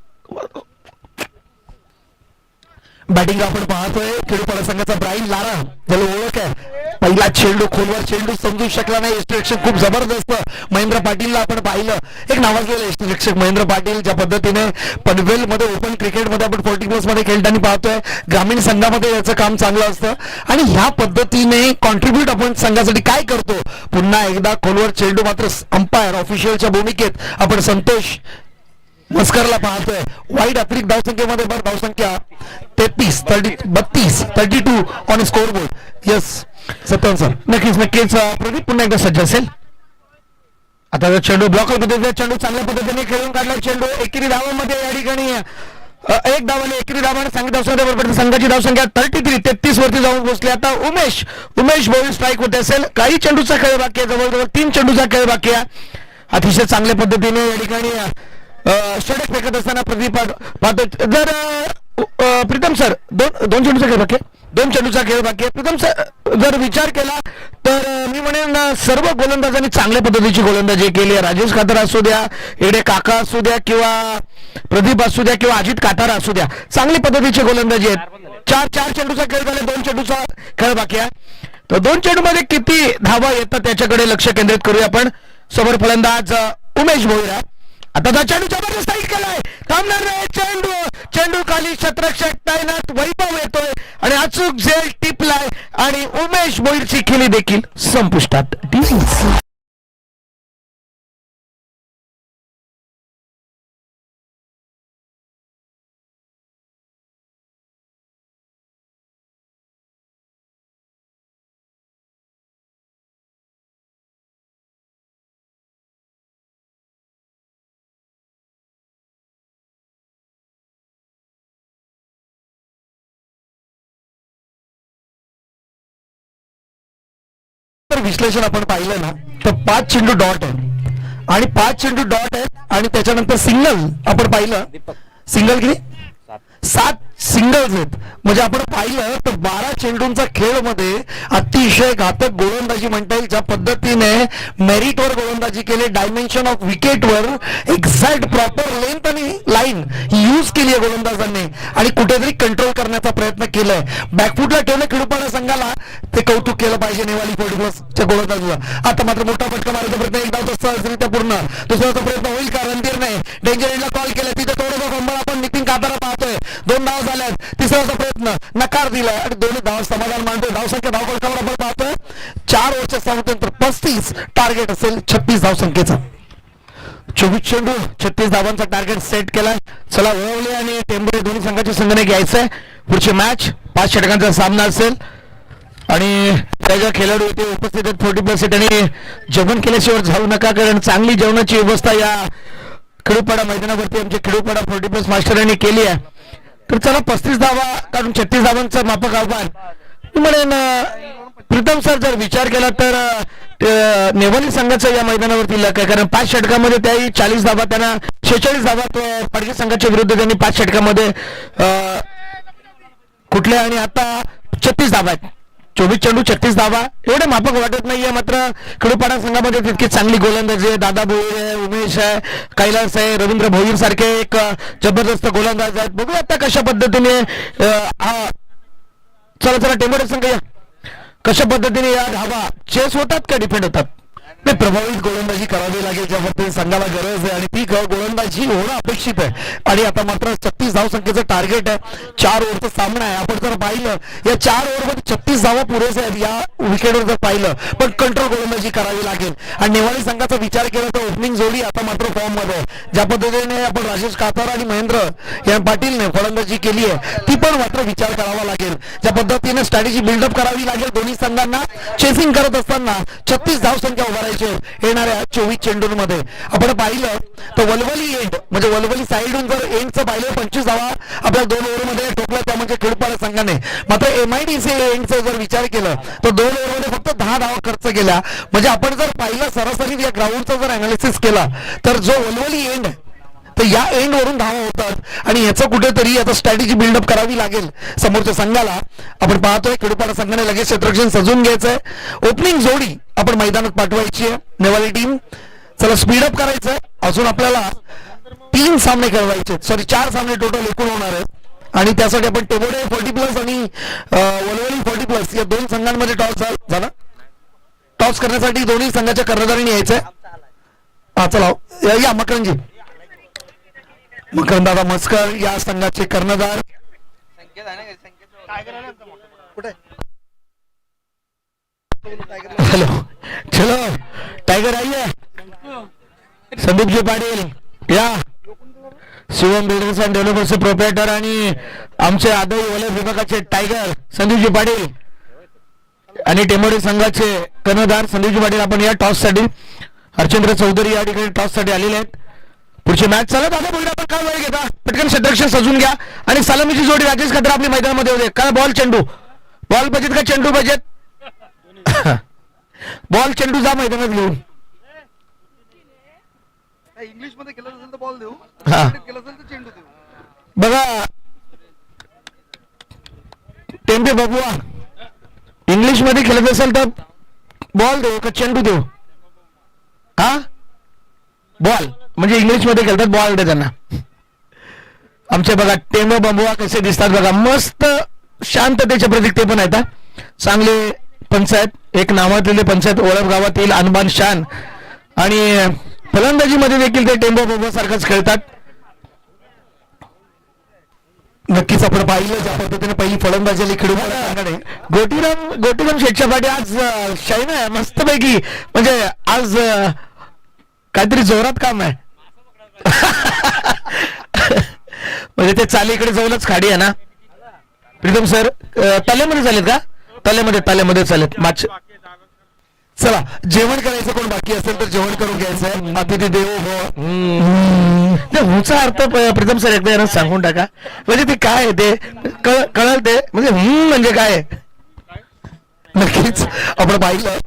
बॅटिंग आपण पाहतोय खेडूपाडा संघाचा ब्राईन लारा, ज्याला ओळख आहे. पहिला चेंडू खोलवर चेंडू समजू शकला नाही. यष्टीरक्षक खूप जबरदस्त महेंद्र पाटीलला आपण पाहिलं, एक नावाजलेलं यष्टीरक्षक महेंद्र पाटील, ज्या पद्धतीने पनवेल मध्ये ओपन क्रिकेटमध्ये आपण 40+ मध्ये खेळताना पाहतोय. ग्रामीण संघामध्ये याचं काम चांगलं असतं आणि ह्या पद्धतीने कॉन्ट्रीब्युट आपण संघासाठी काय करतो. पुन्हा एकदा खोलवर चेंडू, मात्र अंपायर ऑफिशियलच्या भूमिकेत आपण संतोष मस्करला पाहतोय. वाईट अतिरिक्त धावसंख्येमध्ये धावसंख्या 32 on score board. Yes Satyam sir, नक्कीच नक्कीच. प्रदीप पुन्हा एकदा सज्ज असेल. आता चेंडू ब्लॉकर पद्धतीने चेंडू चांगल्या पद्धतीने खेळून काढला. चेंडू एकेरी धावांमध्ये या ठिकाणी एक धावाने एकेरी धावाने संघाची धावसंख्या 33 वरती जाऊन पोहोचली. आता उमेश भोईर स्ट्राईक होते असेल. काही चेंडूचा खेळ बाकी आहे, जवळजवळ 3 चेंडूचा खेळ बाकी आहे. अतिशय चांगल्या पद्धतीने या ठिकाणी षटक फेकत असताना प्रदीप पाहतो. जर प्रीतम सर दोन चेंडूचा खेळ बाकी आहे, 2 चेंडूचा खेळ बाकी आहे. प्रीतम सर जर विचार केला तर मी म्हणेन सर्व गोलंदाजांनी चांगल्या पद्धतीची गोलंदाजी केली आहे. राजेश खातर असू द्या, एडे काका असू द्या, किंवा प्रदीप असू द्या, किंवा अजित काटारा असू द्या, चांगली पद्धतीची गोलंदाजी आहेत. 4 चेंडूचा खेळ झाले, 2 चेंडूचा खेळ बाकी आहे. तर 2 चेंडूमध्ये किती धावा येतात त्याच्याकडे लक्ष केंद्रित करूया आपण. समोर फलंदाज उमेश भोईर. आता चेंडू जबरदस्त साईड केलाय, थांबणार नाही. चेंडू खाली क्षेत्ररक्षक तैनात वैभव येतोय आणि अचूक झेल टिपलाय आणि उमेश भोईरची खेळी देखील संपुष्टात. विश्लेषण आपण पाहिलं ना तर 5 चेंडू डॉट आहे आणि 5 चेंडू डॉट आहेत आणि त्याच्यानंतर सिंगल आपण पाहिलं. सिंगल किती? 7 सिंगल्स आहेत. म्हणजे आपण पाहिलं तर 12 चेंडूंचा खेळ मध्ये अतिशय घातक गोलंदाजी म्हणता येईल. ज्या पद्धतीने मेरिटवर गोलंदाजी केली, डायमेन्शन ऑफ विकेटवर एक्झॅक्ट प्रॉपर लेंथ आणि लाईन यूज केली आहे गोलंदाजांनी आणि कुठेतरी कंट्रोल करण्याचा प्रयत्न केलाय. बॅकफुटला ठेवलं खेडूपाडा संघाला, ते कौतुक केलं पाहिजे नेवाली 40+ गोलंदाजीला. आता मात्र मोठा फटका मारायचा प्रयत्न, एक धाव तसा पूर्ण. दुसऱ्याचा प्रयत्न होईल का? रणधीरने डेंजर एंडला कॉल केला, तिथे थोडंसं फंबल आपण नितीन कातारा पाहतोय. 2 धाव झाल्यात. तिसऱ्याचा प्रयत्न नकार दिलाय आणि 2 धाव समाधान मानतोय. धावसंख्या धावफलकावर आपण पाहतोय 4 ओव्हरच्या सामन्यानंतर 35 टार्गेट असेल 36 धावसंख्येचा. 24 चेंडू 36 धावांचा टार्गेट सेट केलाय. चला वळवले आणि टेंबरे दोन्ही संघाच्या संघाने घ्यायचंय. पुढची मॅच 5 षटकांचा सामना असेल आणि त्याच्या खेळाडू इथे उपस्थित आहेत 40+ आणि जेवण केल्याशिवाय जाऊ नका, कारण चांगली जेवणाची व्यवस्था या खेडूपाडा मैदानावरती आमच्या खेडूपाडा 40+ मास्टरांनी केली आहे. तर चला 35 धावा काढून 36 धावांचं माफक आव्हान. म्हणेन प्रीतम सर जर विचार केला तर नेवाली संघाचं या मैदानावरती लक आहे, कारण 5 षटकामध्ये त्याही 40 धावा, त्यांना 46 धावा पडगे संघाच्या विरुद्ध त्यांनी 5 षटकामध्ये कुठले आणि आता 36 धावा आहेत. 24 चेंडू 36 धावा एवढे माफक वाटत नाहीये. मात्र खेडूपाडा संघामध्ये तितकी चांगली गोलंदाजी आहे. दादा भोईर आहे, उमेश आहे, कैलास आहे, रवींद्र भोईर सारखे एक जबरदस्त गोलंदाज आहेत. बघूया आता कशा पद्धतीने चला टेंबरे संघ या कशा पद्धतीने या धावा चेस होतात का डिफेंड होतात. नाही, प्रभावित गोलंदाजी करावी लागेल, ज्या पद्धतीने संघाला गरज आहे आणि ती गोलंदाजी होणं अपेक्षित आहे. आणि आता मात्र 36 धावसंख्येचं टार्गेट आहे. 4 ओव्हरचा सामना आहे. आपण जर पाहिलं या 4 ओव्हरमध्ये 36 धावा पुरेसे आहेत या विकेटवर जर पाहिलं, पण कंट्रोल गोलंदाजी करावी लागेल. आणि नेवाळी संघाचा विचार केला तर ओपनिंग जोडी आता मात्र फॉर्म मध्ये आहे. ज्या पद्धतीने आपण राजेश कातार आणि महेंद्र या पाटीलने फलंदाजी केली आहे ती पण मात्र विचार करावा लागेल. ज्या पद्धतीने स्ट्रॅटेजी बिल्डअप करावी लागेल दोन्ही संघांना चेसिंग करत असताना 36 धावसंख्या उभारायची खेळायचे येणाऱ्या 24 चेंडूंमध्ये. आपण पाहिलं तर वलवली एंड म्हणजे वलवली साईडून जर एंडचं पाहिलं 25 धावा आपल्या 2 ओव्हरमध्ये ठोकला त्या म्हणजे खेडपाडा संघाने. मात्र MIDC एंडचा जर विचार केला तर 2 ओव्हरमध्ये फक्त 10 धावा खर्च केल्या. म्हणजे आपण जर पाहिलं सरासरी या ग्राउंडचा जर अनालिसिस केला तर जो वलवली एंड तर या एंड वरून धावा होतात आणि याचं कुठेतरी आता स्ट्रॅटेजी बिल्डअप करावी लागेल समोरच्या संघाला. आपण पाहतोय खेडूपाडा संघाने लगेच क्षेत्ररक्षण सजून घ्यायचंय. ओपनिंग जोडी आपण मैदानात पाठवायची आहे नेवाली टीम. चला स्पीडअप करायचंय. अजून आपल्याला 3 सामने खेळवायचे, सॉरी 4 सामने टोटल एकूण होणार आहेत आणि त्यासाठी आपण टेबोडे 40+ आणि वलवली 40+ या 2 संघांमध्ये टॉस झाला. टॉस करण्यासाठी दोन्ही संघाच्या कर्णधारांनी यायचंय. हा चला या मकरंजी मकरंद दादा मस्कर या संघाचे कर्णधार. चलो चलो टाइगर आइए. संदीप जी पाटील या शिवम बिल्डर्स अँड डेव्हलपर्सचे प्रोप्रायटर आणि आमचे आदई वलय विभागाचे टायगर संदीपजी पाटील आणि टेंबोडे संघाचे कर्णधार संदीपजी पाटील. आपण या टॉस साठी हरचंद्र चौधरी या ठिकाणी टॉस साठी आलेले आहेत. पुढची मॅच चला दादा बघूया आपण काय वेळ घेता. पटकन क्षेत्ररक्षण सजून घ्या आणि सलामीची जोडी राजेश खातर आपली मैदानामध्ये होते. काय बॉल चेंडू बॉल पाहिजेत का चेंडू पाहिजेत. बॉल चेंडू जा मैदानात घेऊन. इंग्लिश मध्ये केलं असेल तर बॉल देऊ, हा. केलं असेल तर चेंडू देऊ. बघा टेम्पे बबुआ इंग्लिश मध्ये खेळत असेल तर बॉल देऊ का चेंडू देऊ. हा बॉल म्हणजे इंग्लिश मध्ये खेळतात बॉल दे त्यांना. आमचे बघा टेम्पे बबुआ कसे दिसतात बघा. मस्त शांततेचे प्रतीक ते पण आहेत. चांगले पंचायत एक नावातले पंचायत ओळख गावातील अनबान शान आणि फलंदाजी मध्ये देखील ते टेम्पो बबुआ सारखंच खेळतात. नक्कीच आपण पाहिलं ज्या पद्धतीने पहिली फलंदाजी आली खेळून गोटीराम शेठच्या पाठी आज शाईन आहे मस्तपैकी. म्हणजे आज काहीतरी जोरात काम आहे. म्हणजे ते चालीकडे जाऊनच खाडी आहे ना प्रीतम सर. तल्यामध्ये झालेत का तल्यामध्ये चालेत माच. चला जेवण करायचं कोण बाकी असेल तर जेवण करून घ्यायचं. अतिथी देवो भव होचा अर्थ प्रीतम सर एकदा यांना सांगून टाका. म्हणजे ते काय ते कळल ते म्हणजे म्हणजे काय. नक्कीच आपण पाहिलं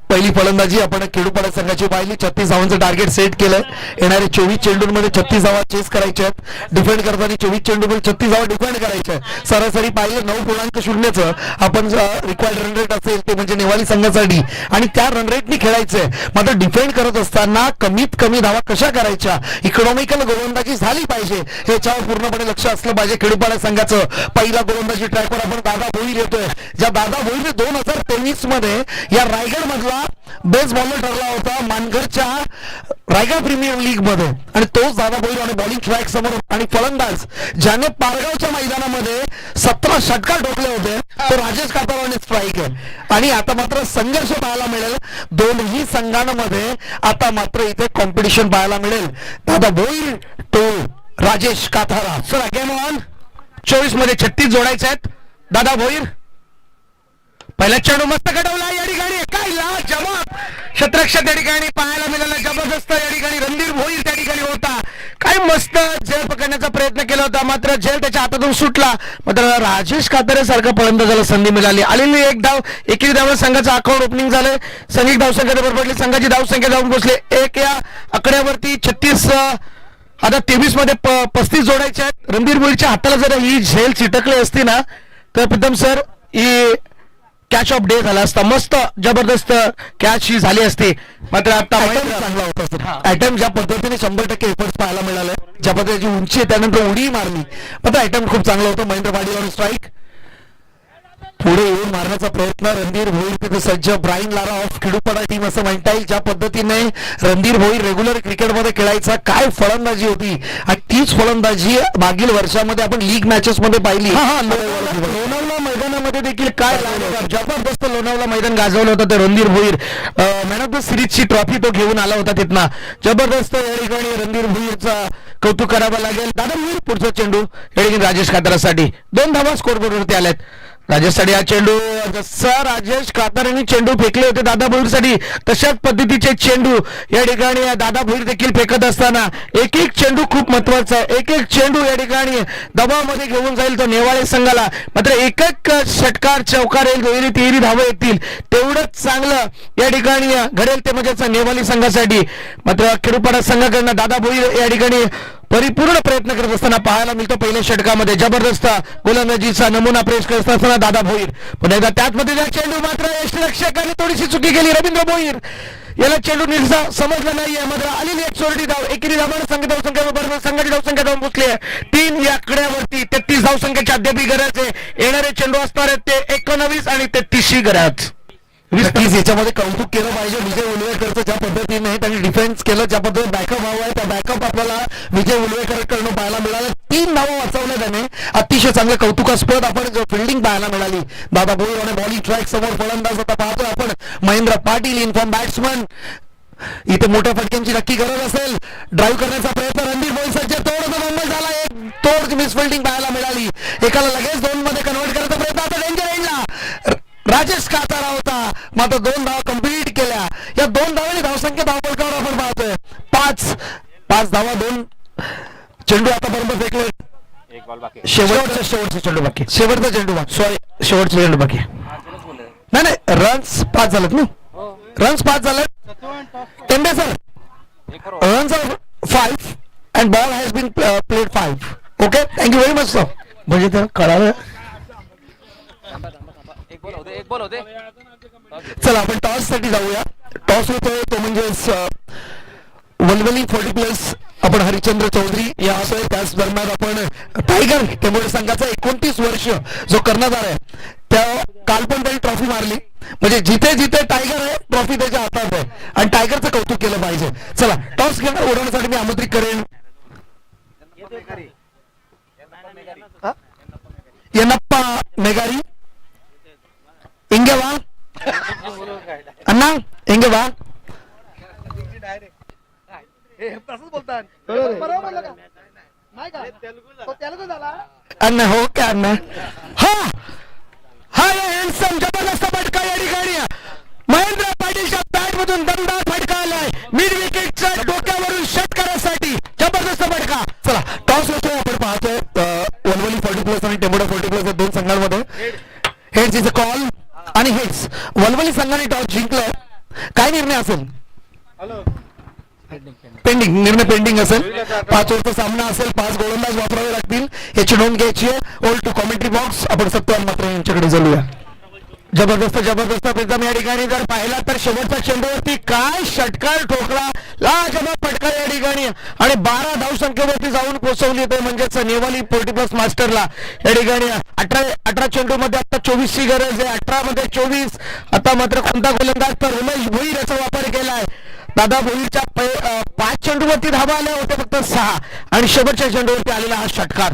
पहिली फलंदाजी आपण खेडूपाडा संघाची पाहिली. 36 धावांचं टार्गेट सेट केलंय. येणारे 24 चेंडूंमध्ये 36 धावा चेस करायच्या आहेत. डिफेंड करताना 24 चेंडूमध्ये 36 धावा डिफेंड करायच्या आहेत. सरासरी पाहिलं 9.0 आपण रिक्वायर्ड रन रेट असेल ते म्हणजे नेवाली संघासाठी आणि त्या रन रेटनी खेळायचंय. मात्र डिफेंड करत असताना कमीत कमी धावा कशा करायच्या इकॉनॉमिकल गोलंदाजी झाली पाहिजे ह्याच्यावर पूर्णपणे लक्ष असलं पाहिजे. खेडूपाडा संघाचं पहिला गोलंदाजी ट्रॅकवर आपण दादा भोईर येतोय. ज्या दादा भोईरने 2023 मध्ये या रायगड मधला बेस्ट बॉलर ठरला होता मानगरच्या रायगड प्रीमियर लीग मध्ये आणि तोच दादा भोईर आणि बॉलिंग स्ट्राईक समोर आणि फलंदाज ज्याने पारगावच्या मैदानामध्ये 17 षटकार ठोकले होते तो राजेश कातारवाने स्ट्राईक आहे. आणि आता मात्र संघर्ष पाहायला मिळेल दोन्ही संघांमध्ये. आता मात्र इथे कॉम्पिटिशन पाहायला मिळेल. दादा भोईर तो राजेश कातारा. चला गेम ऑन. 24 मध्ये 36 जोडायचे आहेत. दादा भोईर पहिला चेंडू मस्त कडवला या ठिकाणी. काय लाजवाब क्षेत्ररक्षण त्या ठिकाणी पाहायला मिळाला. जबरदस्त या ठिकाणी रणधीर भोईर त्या ठिकाणी होता. काय मस्त झेल पकडण्याचा प्रयत्न केला होता मात्र झेल त्याच्या हातातून सुटला. मात्र राजेश कातारे सारखा फलंदाजाला संधी मिळाली. आलेली एक धाव एकेरी धाव संघाचं अकाउंट ओपनिंग झालंय. संघिक धावसंख्या बरोबर पडली. संघाची धावसंख्या जाऊन पोहोचले 1 या आकड्यावरती. 36 आता 23 मध्ये 35 जोडायचे आहेत. रणधीर भोईरच्या हाताला जर ही झेल चिटकली असती ना तर Pritam sir he catch of day झाला असता. मस्त जबरदस्त कॅच ही झाली असती. मात्र आता चांगला होता आयटम ज्या पद्धतीने 100% एफर्ट्स पाहायला मिळाले. ज्या पद्धतीची उंची आहे त्यानंतर उडी मारली मात्र आयटम खूप चांगला होता. Mahendra Patil on strike. पुढे येऊन मारण्याचा प्रयत्न रणधीर भोईर तिथे सज्ज. ब्राईन लारा ऑफ खेडूपाडा टीम असं म्हणता येईल. ज्या पद्धतीने रणधीर भोईर रेग्युलर क्रिकेटमध्ये खेळायचा काय फलंदाजी होती आणि तीच फलंदाजी मागील वर्षामध्ये आपण लीग मॅचेस मध्ये पाहिली. लोणावळा मैदानामध्ये देखील काय जबरदस्त लोणावळा मैदान गाजवलं होतं ते Randhir Bhoir. Man of the सिरीजची ट्रॉफी तो घेऊन आला होता तिथनं. जबरदस्त या ठिकाणी रणधीर भोईरचा कौतुक करावं लागेल. दादा भोईर पुढचा चेंडू या ठिकाणी राजेश कातारासाठी 2 धावा स्कोर बोर्डवरती आल्यात. राजेशसाठी हा चेंडू जसा राजेश कातार यांनी चेंडू फेकले होते दादा भोईरसाठी तशाच पद्धतीचे चेंडू या ठिकाणी दादा भोईर देखील फेकत असताना एक एक चेंडू खूप महत्वाचा आहे. एक एक चेंडू या ठिकाणी दबावामध्ये घेऊन जाईल तो नेवाळे संघाला. मात्र एक एक षटकार चौकार येईल, दुहेरी तिहेरी धावं येतील तेवढंच चांगलं या ठिकाणी घडेल ते म्हणजेच नेवाली संघासाठी. मात्र खेडूपाडा संघाकडनं दादा भोईर या ठिकाणी परिपूर्ण प्रयत्न करत असताना पाहायला मिळतो. पहिल्या षटकामध्ये जबरदस्त गोलंदाजीचा नमुना पेश करत असताना दादा भोईर पुन्हा एकदा त्याच पद्धतीचा चेंडू मात्र यष्टिरक्षकाने थोडीशी चुकी केली. रवींद्र भोईर याला चेंडू नीटसा समजला नाहीये. मात्र आलेली एक चोरटी धाव एकेरी धावांना संघ धावसंख्या बरोबर संघाची धावसंख्या धावून पोचली आहे 3 या आकड्यावरती. 33 धावसंख्येची अद्यापही गरज आहे. येणारे चेंडू असणार आहेत ते 19 आणि 33ची गरज. नक्कीच याच्यामध्ये कौतुक केलं पाहिजे विजय उलवेकरचं ज्या पद्धतीने त्यांनी डिफेन्स केलं, ज्या पद्धतीने बॅकअप हवा आहे त्या बॅकअप आपल्याला विजय उलवेकरकडनं पाहायला मिळालं. 3 धावा वाचवल्या त्याने, अतिशय चांगलं कौतुकास्पद आपण जो फिल्डिंग पाहायला मिळाली दादा भोईर आणि बॉलिंग ट्रॅक समोर फलंदाज आता पाहतोय आपण महेंद्र पाटील इन्फॉर्म बॅट्समन. इथे मोठ्या फटक्यांची नक्की गरज असेल. ड्राईव्ह करण्याचा प्रयत्न रणदीप बोईसरचे तोड मुंबई झाला. एक तोड मिस फिल्डिंग पाहायला मिळाली. एकाला लगेच 2 मध्ये कन्वर्ट करायचा प्रयत्न आता डेंजर एंडला राजेश कातारा होता. मात्र 2 धावा कंप्लीट केल्या. या 2 धावांनी धावसंख्या धावफलकावर आपण पाहतोय 5 धावा 2 चेंडू आतापर्यंत फेकले. शेवटचा चेंडू बाकी, शेवटचा चेंडू बाकी, सॉरी शेवटचा चेंडू बाकी. नाही रन्स 5 झालेत ना, रन्स 5 झालेत. Tembe sir runs are 5 and ball has been played 5. Okay, thank you very much sir. म्हणजे त्याला कळालं. चला आपण टॉस साठी जाऊया. टॉस होतोय तो म्हणजेच वलवली 40+ आपण हरिचंद्र चौधरी या असोय. त्याच दरम्यान आपण टायगर टेंबोडे संघाचा 29 वर्ष जो कर्णधार आहे त्या काल पण त्यांनी ट्रॉफी मारली. म्हणजे जिथे जिथे टायगर आहे ट्रॉफी त्याच्या हातात आहे आणि टायगरचं कौतुक केलं पाहिजे. चला टॉस घेणं उडवण्यासाठी मी आमंत्रित करेन येनप्पा मेगारी. इंगे वा अण्णा इंगे वा. तसंच बोलतात बरोबर बोलला का? नाही का तो तेलुगू झाला. अण्णा हो क्या अण्णा. हा हा हँडसम जबरदस्त फटका या ठिकाणी महेंद्र पाटीलच्या बॅट मधून दमदार फटका आलाय. मिड विकेटच्या डोक्यावरून षटकारासाठी जबरदस्त फटका. चला टॉस होतोय आपण पाहतोय वलवली 40+ आणि टेंबोडा 40+ या 2 संघांमध्ये. हेड्स इज अ कॉल आणि हेड्स वलवली संघाने टॉस जिंकलाय. काय निर्णय असेल? पेंडिंग निर्णय पेंडिंग असेल. 5 ओव्हरचा सामना असेल. 5 गोलंदाज वापरावे लागतील याची नोंद घ्यायची आहे. ओल्ड टू कॉमेंट्री बॉक्स आपण सत्यान मात्र यांच्याकडे जाऊया. जबरदस्त जबरदस्त प्रीतम या ठिकाणी जर पाहिला तर शेवटच्या चेंडूवरती काय षटकार ठोकला. लाजबाब फटका या ठिकाणी आणि 12 धावसंख्येवरती जाऊन पोहोचवली ते म्हणजेच नेवाली 40+ मास्टरला. या ठिकाणी 18 चेंडू मध्ये आता 24ची गरज आहे. 18 मध्ये 24. आता मात्र कोणता गोलंदाज तर उमेश भोईर याचा वापर केलाय. दादा भोईरच्या 5 चेंडूवरती धावा आल्या होत्या फक्त 6 आणि शेवटच्या चेंडूवरती आलेला हा षटकार.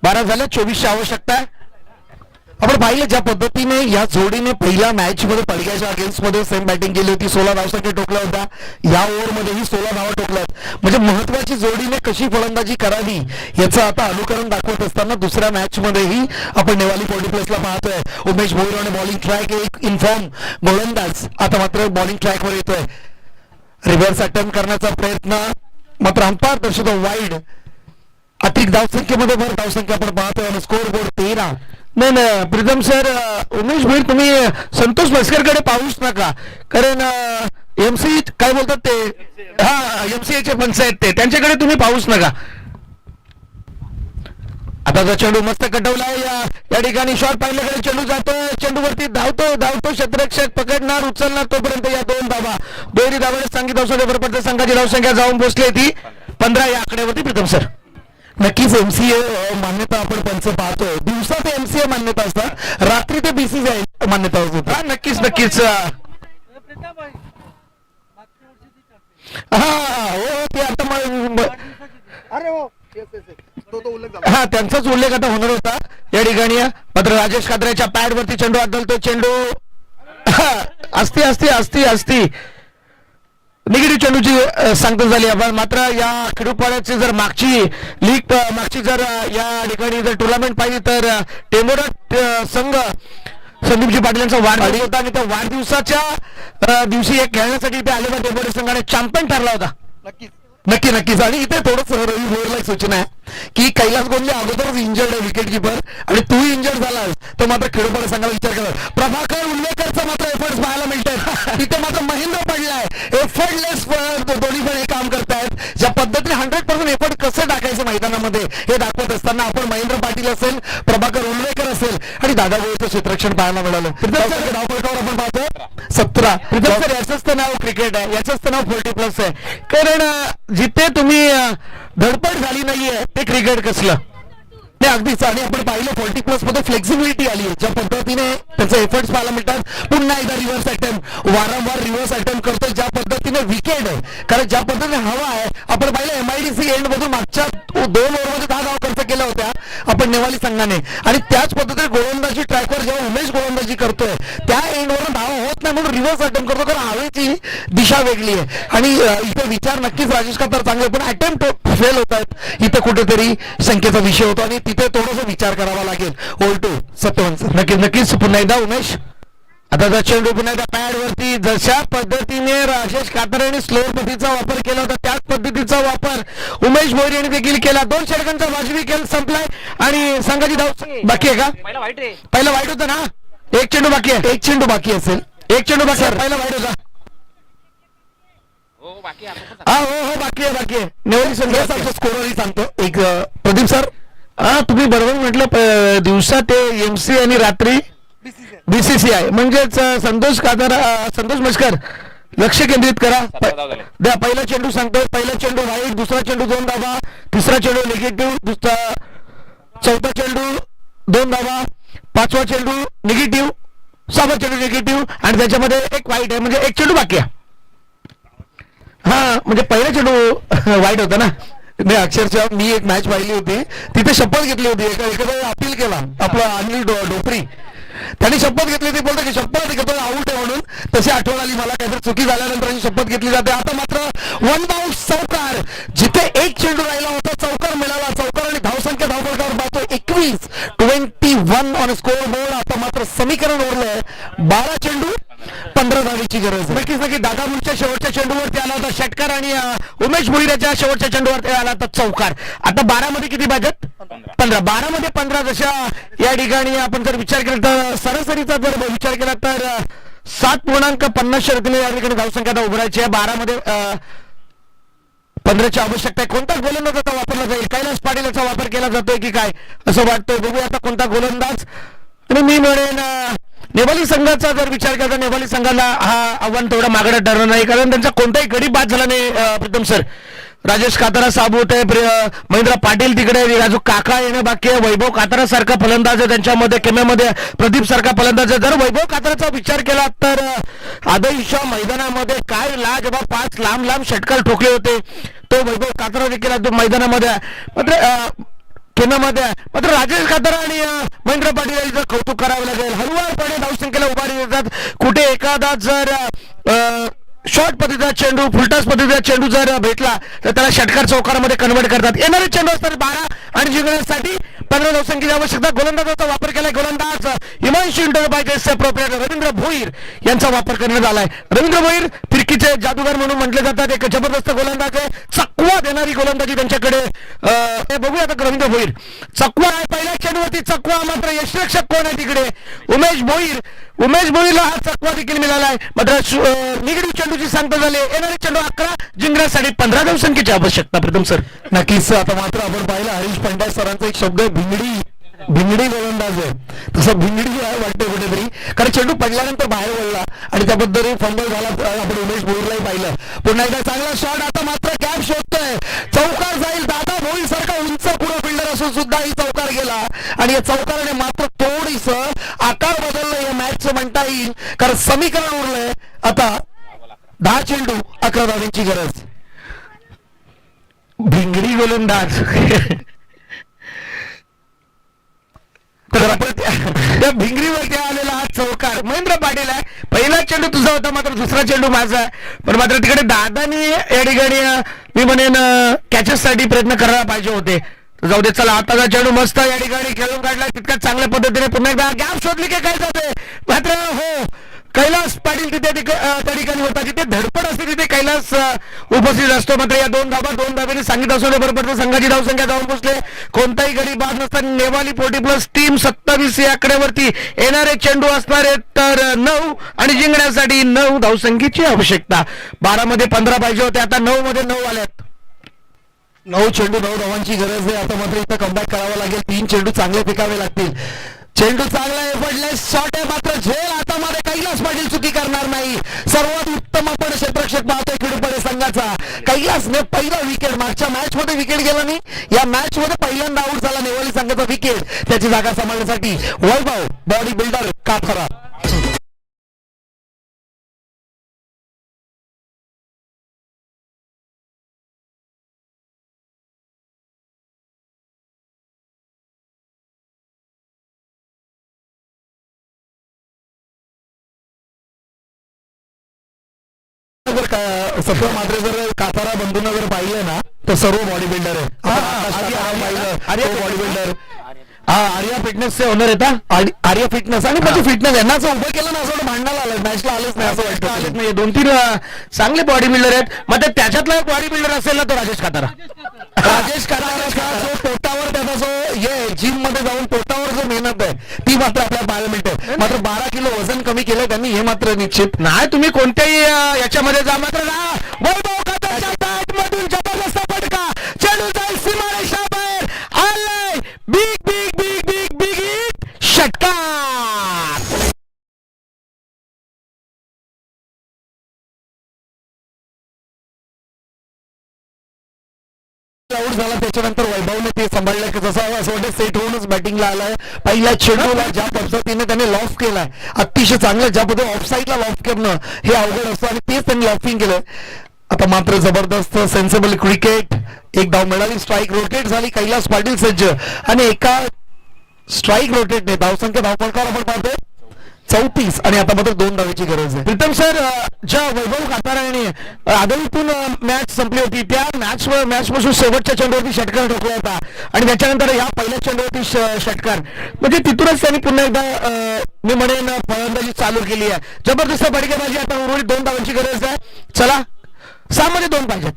12 झाल्या 24ची आवश्यकता आहे. आपण पाहिलं ज्या पद्धतीने या जोडीने पहिल्या मॅच मध्ये पडग्याच्या अगेन्स्ट मध्ये सेम बॅटिंग केली होती. 16 धावसंख्या टोकल्या होत्या. या ओव्हरमध्येही 16 धावा टोकल्यात. म्हणजे महत्वाची जोडीने कशी फलंदाजी करावी याचं आता अनुकरण दाखवत असताना दुसऱ्या मॅच मध्येही आपण नेवाली 40+ला पाहतोय. उमेश भोईर आणि बॉलिंग ट्रॅक एक इन्फॉर्म गोलंदाज आता मात्र बॉलिंग ट्रॅकवर येतोय. रिव्हर्स अटेम्प्ट करण्याचा प्रयत्न मात्र अंपायर दर्शवतो वाईड. अतिरिक्त धावसंख्येमध्ये भर धावसंख्या आपण पाहतोय आणि स्कोर बोर्ड 13. नाही ना प्रीतम सर, उमेश भोईर तुम्ही संतोष म्हस्करकडे पाहूच नका. कारण एमसी काय बोलतात ते, हा एमसीएचे पंच आहेत ते, त्यांच्याकडे तुम्ही पाहूच नका. आता जो चेंडू मस्त कटवलाय या ठिकाणी शॉट पाहिल्याकडे चेंडू जातोय. चेंडूवरती धावतो क्षेत्ररक्षक पकडणार उचलणार तोपर्यंत या 2 धावा दोन्ही धावाने सांगितलं धावसंख्या बरोबर संघाची धावसंख्या जाऊन पोहोचली ती 15 या आकड्यावरती. प्रीतम सर नक्कीच एमसीए मान्यता आपण पंच पाहतोय. दिवसा ते एमसीए मान्यता असतात, रात्री ते बीसीसीआय मान्यता होतात. नक्कीच नक्कीच. हा हो ते आता अरे हो तो उल्लेख झाला. हा त्यांचाच उल्लेख आता होणार होता या ठिकाणी. मात्र राजेश कात्र्याच्या पॅड वरती चेंडू आदलतो. चेंडू असती निगेटिव्ह चेंडूची सांगता झाली आपण. मात्र या खेडूपाड्याची जर मागची जर या ठिकाणी जर टुर्नामेंट पाहिली तर टेंबोरा संघ संदीपजी पाटील यांचा वाढदिवस होता आणि त्या वाढदिवसाच्या दिवशी एक खेळण्यासाठी इथे आलेला टेंबोरा संघाने चॅम्पियन ठरला होता. नक्कीच. आणि इथे थोडंच रवी भोरला एक सूचना आहे की कैलास गोंदले अगोदरच इंजर्ड आहे विकेट किपर आणि तूही इंजर्ड झालास तर मात्र खेडूपाडा संघाला विचार करा. प्रभाकर उल्लेकरचा मात्र एफर्ट्स पाहायला मिळतात. तिथे मात्र महेंद्र पडलाय. एफर्टलेस दोन्ही पण हे काम करतायत. ज्या पद्धतीने 100% एफर्ट कसे टाकायचं मैदानामध्ये हे दाखवत असताना आपण महेंद्र पाटील असेल, प्रभाकर उल्लेकर असेल आणि दादा गोळीचं क्षेत्ररक्षण पाहायला मिळालं. धावफलकावर आपण पाहतो 17. सर याचंच तर नाव क्रिकेट आहे, याचंच तर नाव 40+ आहे. कारण जिथे तुम्ही धडपड झाली नाहीये ते क्रिकेट कसलं. नाही अगदीच. आणि आपण पाहिलं 40+ मध्ये फ्लेक्झिबिलिटी आली ज्या पद्धतीने त्याचे एफर्ट्स पाहायला मिळतात. पुन्हा एकदा रिव्हर्स अटेम्प्ट वारंवार रिव्हर्स अटेम्प्ट करतोय. ज्या पद्धतीने विकेट आहे कारण ज्या पद्धतीने हवा आहे आपण पाहिलं MIDC एंड मधून मागच्या 2 ओव्हरमध्ये 10 धावा खर्च केल्या होत्या आपण नेवाली संघाने आणि त्याच पद्धतीने गोलंदाजी ट्रॅकवर जेव्हा उमेश गोलंदाजी करतोय त्या एंडवरून धावा होत नाही म्हणून रिव्हर्स अटेम्प्ट करतो कारण हवेची दिशा वेगळी आहे. आणि इथे विचार नक्कीच राजेश खातर चांगले पण अटेम्प्ट फेल होत आहेत. इथे कुठेतरी संख्येचा विषय होतो आणि तिथे थोडासा विचार करावा लागेल. ओल्टू सत्यवंत नक्कीच पुन्हा एकदा उमेश. आता जर चेंडू पुन्हा एकदा पॅड वरती जशा पद्धतीने राजेश कातर यांनी स्लोअर पद्धतीचा वापर केला होता त्याच पद्धतीचा वापर उमेश भोईर यांनी देखील केला. 2 षटकांचा वाजवी खेळ संपलाय आणि संघाची धाव बाकी आहे का. पहिला वाईट होता ना. एक चेंडू बाकी आहे. एक चेंडू बाकी असेल. एक चेंडू बाकी आहे. पहिला वाईट होता. हो बाकी आहे. नेवरी संघाचा स्कोरही सांगतो एक प्रदीप सर. तुम्ही बरोबर म्हटलं दिवसा ते MC आणि रात्री BCCI म्हणजेच संतोष मस्कर लक्ष केंद्रित करा. द्या पहिला चेंडू सांगतोय. पहिला चेंडू वाईट, दुसरा चेंडू 2 धावा, तिसरा चेंडू निगेटिव्ह, चौथा चेंडू 2 धावा, 5वा चेंडू निगेटिव्ह, 6वा चेंडू निगेटिव्ह आणि त्याच्यामध्ये एक वाईट आहे म्हणजे एक चेंडू बाकी आहे. म्हणजे पहिला चेंडू वाईट होता ना. नाही अक्षरशः मी एक मॅच पाहिली होती तिथे शपथ घेतली होती. एखादा अपील केला आपला अनिल डोपरी त्यांनी शपथ घेतली होती. बोलतो की शपथ घेतो आऊट आहे म्हणून. तशी आठवण आली मला काहीतरी चुकी झाल्यानंतर शपथ घेतली जाते. आता मात्र 1 बाउंस चौकार जिथे एक चेंडू राहिला होता चौकार मिळाला. चौकार आणि धावसंख्या धावफलकावर पाहतो 21 ऑन स्कोर बोर्ड. आता मात्र समीकरण उरलंय 12 चेंडू 15 धावेची गरज. नक्कीच दादा मुलच्या शेवटच्या चेंडूवरती आला होता षटकार आणि उमेश भोईराच्या शेवटच्या चेंडूवरती आला होता चौकार. आता 12 मध्ये किती पाहिजेत. 15. 12 मध्ये 15 जशा या ठिकाणी आपण जर विचार केला तर सरासरीचा जर विचार केला तर 7.50 षटकाने या ठिकाणी धावसंख्या उभारायची आहे. 12 मध्ये 15ची आवश्यकता आहे. कोणता गोलंदाज आता वापरला जाईल. कैलास पाटील याचा वापर केला जातोय की काय असं वाटतंय. बघूया आता कोणता गोलंदाज. आणि मी म्हणेन नेवाली संघाचा जर विचार केला तर नेवाली संघाला हा आव्हान तेवढा मागणं ठरणार नाही कारण त्यांचा कोणताही गडी बाद झाला नाही. प्रीतम सर राजेश कातारा साबूत आहे, महेंद्र पाटील तिकडे, राजू काका येणं बाकी आहे, वैभव कातारा सारखा फलंदाज आहे त्यांच्यामध्ये, केम्यामध्ये प्रदीप सारखा फलंदाज आहे. जर वैभव काताराचा विचार केला तर आदर्श मैदानामध्ये काय लाजबाब 5 लांब षटकार ठोकले होते. तो वैभव कातारा देखील मैदानामध्ये मात्र केम्यामध्ये मात्र राजेश कातारा आणि महेंद्र पाटील यांचं कौतुक करावं लागेल. हळूवारपणे धावसंख्येला उभारी देतात. कुठे एखादा जर शॉर्ट पद्धतीचा चेंडू फुलटॉस पद्धतीचा चेंडू जर भेटला तर त्याला षटकार चौकारामध्ये कन्वर्ट करतात. येणारे चेंडू असतात 12 आणि जिंकण्यासाठी 15 धावसंख्येची आवश्यकता. गोलंदाजाचा वापर केलाय. गोलंदाज हिमांशु इंटरबायजेस प्रोप्रायटर रवींद्र भोईर यांचा वापर करण्यात आलाय. रवींद्र भोईर फिरकीचे जादूगार म्हणून म्हटले जातात. एक जबरदस्त गोलंदाज आहे. चकवा देणारी गोलंदाजी त्यांच्याकडे. बघूया आता रवींद्र भोईर चकवा आहे पहिल्या चेंडूवरती. चकवा मात्र यशरक्षक कोण आहे तिकडे उमेश भोईरला हा चकवा देखील मिळालाय. मात्र निगेटिव्ह चेंडूची सांगता झाली. येणारे चेंडू 11 जिंकण्यासाठी 15 धावसंख्येची आवश्यकता. प्रथम सर नक्कीच. आता मात्र आपण पाहिलं हरीश पंड्या सरांचा एक शब्द भिंगडी गोलंदाज आहे. तसं भिंगडी आहे वाटतं कुठेतरी कारण चेंडू पडल्यानंतर बाहेर वळला आणि त्याबद्दल फंबल झाला. आपण उमेश भोईरलाही पाहिलं. पुन्हा एकदा चांगला शॉट. आता मात्र गॅप शोधतोय. चौकार जाईल. दादा भोईर सारखा उंच पुढे फिल्डर असून सुद्धा ही चौकार गेला आणि या चौकाराने मात्र थोडीस आकार बदललं या मॅचचं म्हणता येईल कारण समीकरण उरलंय आता 10 चेंडू 11 धावांची गरज. भिंगडी गोलंदाज तर त्या भिंगरीवरती आलेला हा चौकार बरोबर महेंद्र पाटील आहे. पहिला चेंडू तुझा होता, मात्र दुसरा चेंडू माझा आहे. पण मात्र तिकडे दादानी या ठिकाणी मी म्हणेन कॅचेससाठी प्रयत्न करायला पाहिजे होते. जाऊ दे, चला आताचा चेंडू मस्त या ठिकाणी खेळून काढला तितक्याच चांगल्या पद्धतीने. पुन्हा एकदा गॅप शोधली की काय जाते, मात्र हो कैलास पाटील तिथे त्या ठिकाणी होता. जिथे धडपड असते तिथे कैलास उपस्थित असतो. मात्र या दोन धाब्याने सांगितलं असं बरोबर संघाची धावसंख्या जाऊन पोहोचले. कोणताही गडी बाद नसताना नेवाली 40+ टीम 27 या आकड्यावरती. येणारे चेंडू असणारे तर 9 आणि जिंकण्यासाठी 9 धावसंख्येची आवश्यकता. 12 मध्ये 15 पाहिजे होते, आता 9 मध्ये 9 आल्यात. 9 चेंडू 9 धावांची गरज आहे. आता मात्र इथं कमबॅक करावं लागेल. 3 चेंडू चांगले फेकावे लागतील. चेंडू चांगला आहे, पडले शॉट आहे, मात्र झेल हातामध्ये कैलास पाटील चुकी करणार नाही. सर्वात उत्तम आपण क्षेत्ररक्षक पाहतोय खेडूपाडे संघाचा. कैलासने पहिला विकेट, मागच्या मॅच मध्ये विकेट गेला नाही, या मॅच मध्ये पहिल्यांदा आऊट झाला नेवाली संघाचा विकेट. त्याची जागा सांभाळण्यासाठी वैभव बॉडी बिल्डर काथरा. सत्य मात्र जर कातारा बंधूंना जर पाहिलं ना तर सर्व बॉडी बिल्डर आहे. बॉडी बिल्डर आर्या फिटनेसचे ओनर येतात. आर्या फिटनेस आणि म्हणजे फिटनेस यांना असं उभं केलं ना असं भांडणाला आलं, मॅचला आलंच नाही असं वाटतं. आलेच नाही. 2-3 चांगले बॉडी बिल्डर आहेत. मग त्याच्यातला एक बॉडी बिल्डर असेल ना तो राजेश कातारा. राजेश कातारा जो पोटावर त्याचा जो हे जिम मध्ये जाऊन पोटावर जो मेहनत आहे ती मात्र आपल्याला पाहायला मिळते. मात्र 12 किलो वजन कमी केलं त्यांनी, हे मात्र निश्चित नाही. तुम्ही कोणत्याही याच्यामध्ये जा, मात्र वैभव कातारच्या बॅट मधून जबरदस्त फटका. चेंडू जाईल सीमारेषा बाहेर. आलाय big big big big big hit, षटकार. आऊट झाला. त्याच्यानंतर वैभवने ते सांभाळलं की जसं असं वाटतं सेट होऊनच बॅटिंगला आलाय. पहिल्या चेंडूला ज्या पद्धतीने त्याने लॉफ केलाय अतिशय चांगलं, ज्या पद्धतीने ऑफ साईडला लॉफ करणं हे अवघड असतं आणि तेच त्यांनी लॉफिंग केलंय. आता मात्र जबरदस्त सेन्सिबल क्रिकेट. एक धाव मिळाली, स्ट्राईक रोटेट झाली. कैलास पाटील सज्ज आणि एका स्ट्राईक रोटेटने धावसंख्या धावफलकावर आपण पाहतोय 34 आणि आता मात्र 2 धावेची गरज आहे. प्रीतम सर, ज्या वैभव काताराने आदळीतून मॅच संपली होती त्या मॅच पासून शेवटच्या चेंडूवरती षटकार ठोकला होता आणि त्याच्यानंतर या पहिल्या चेंडूवरती षटकार, म्हणजे तिथूनच त्यांनी पुन्हा एकदा मी म्हणेन फलंदाजी चालू केली आहे. जबरदस्त फटकेबाजी. आता उर्वरित 2 धावांची गरज आहे. चला 6 मध्ये 2 पाहिजे.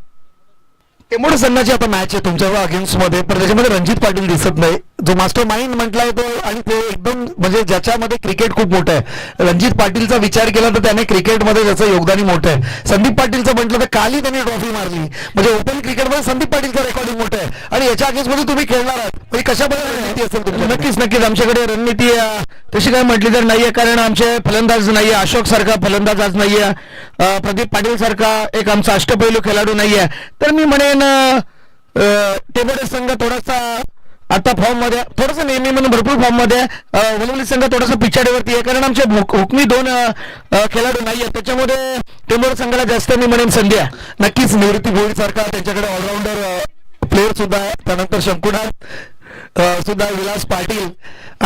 टेंबोडे संघाची आता मॅच आहे तुमच्या अगेन्स्ट मध्ये, पण त्याच्यामध्ये रणजित पाटील दिसत नाही, जो मास्टर माइंड म्हटलाय तो. आणि ते एकदम म्हणजे ज्याच्यामध्ये क्रिकेट खूप मोठं आहे. रणजित पाटीलचा विचार केला तर त्याने क्रिकेटमध्ये त्याचं योगदान मोठं आहे. संदीप पाटीलचं म्हटलं तर कालही त्यांनी ट्रॉफी मारली, म्हणजे ओपन क्रिकेटमध्ये संदीप पाटीलचं रेकॉर्डिंग मोठं आहे. आणि याच्या अगेन्स्ट मध्ये तुम्ही खेळणार आहात, म्हणजे कशा प्रकारे रणनीती असेल तुमची? नक्कीच आमच्याकडे रणनीती तशी काय म्हटली तर नाहीये, कारण आमचे फलंदाज नाहीये. अशोक सारखा फलंदाज आज नाहीये. प्रदीप पाटील सारखा एक आमचा अष्टपैलू खेळाडू नाहीये. तर मी म्हणेन टेंबोडे संघ थोडासा आता फॉर्म मध्ये, थोडासा नेहमी म्हणून भरपूर फॉर्म मध्ये. वलवली संघ थोडासा पिछाडीवरती आहे, कारण आमचे हुकमी 2 खेळाडू नाही आहेत. त्याच्यामध्ये टेंबोडे संघाला जास्त मी म्हणेन संधी आहे. नक्कीच निवृत्ती भोईर सारखा त्यांच्याकडे ऑलराऊंडर प्लेअर सुद्धा आहे. त्यानंतर शंकुनाथ सुद्धा, विलास पाटील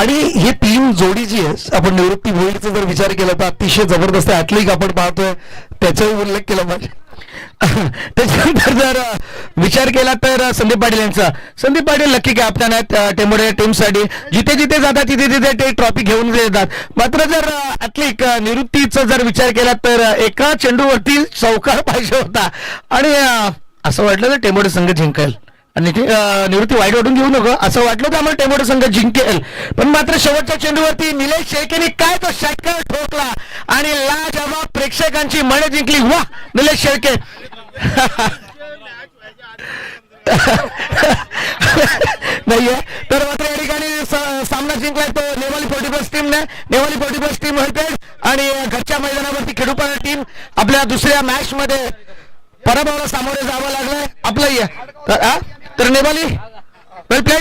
आणि ही 3 जोडी जी आहे. आपण निवृत्ती भोईरचा जर विचार केला तर अतिशय जबरदस्त ऍथलीट आपण पाहतोय, त्याचाही उल्लेख केला पाहिजे. त्याच्यानंतर जर विचार केला तर संदीप पाटील यांचा. संदीप पाटील नक्की कॅप्टन आहेत टेंबोडे टीमसाठी. जिथे जिथे जातात तिथे तिथे ते ट्रॉफी घेऊन येतात. मात्र जर ऍथलीट निवृत्तीचा जर विचार केला तर एका चेंडूवरती चौकार पाहिजे होता आणि असं वाटलं तर टेंबोडे संघ जिंकेल. आणि निवृत्ती वाईट वाटून घेऊ नका, असं वाटलं तर आम्हाला टेंबोडे संघ जिंकेल. पण मात्र शेवटच्या चेंडूवरती निलेश शेळकेने काय तो षटकार ठोकला आणि लाजवाब प्रेक्षकांची मन जिंकली. वा निलेश शेळके. नाहीये तर मात्र या ठिकाणी सामना जिंकलाय तो नेवाली 40+ टीमने. नेवाली 40+ टीम होते आणि घरच्या मैदानावरती खेडूपाडा टीम आपल्या दुसऱ्या मॅच मध्ये पराभवाला सामोरे जावं लागलंय आपलं. तर नेवाली वेल प्लेड.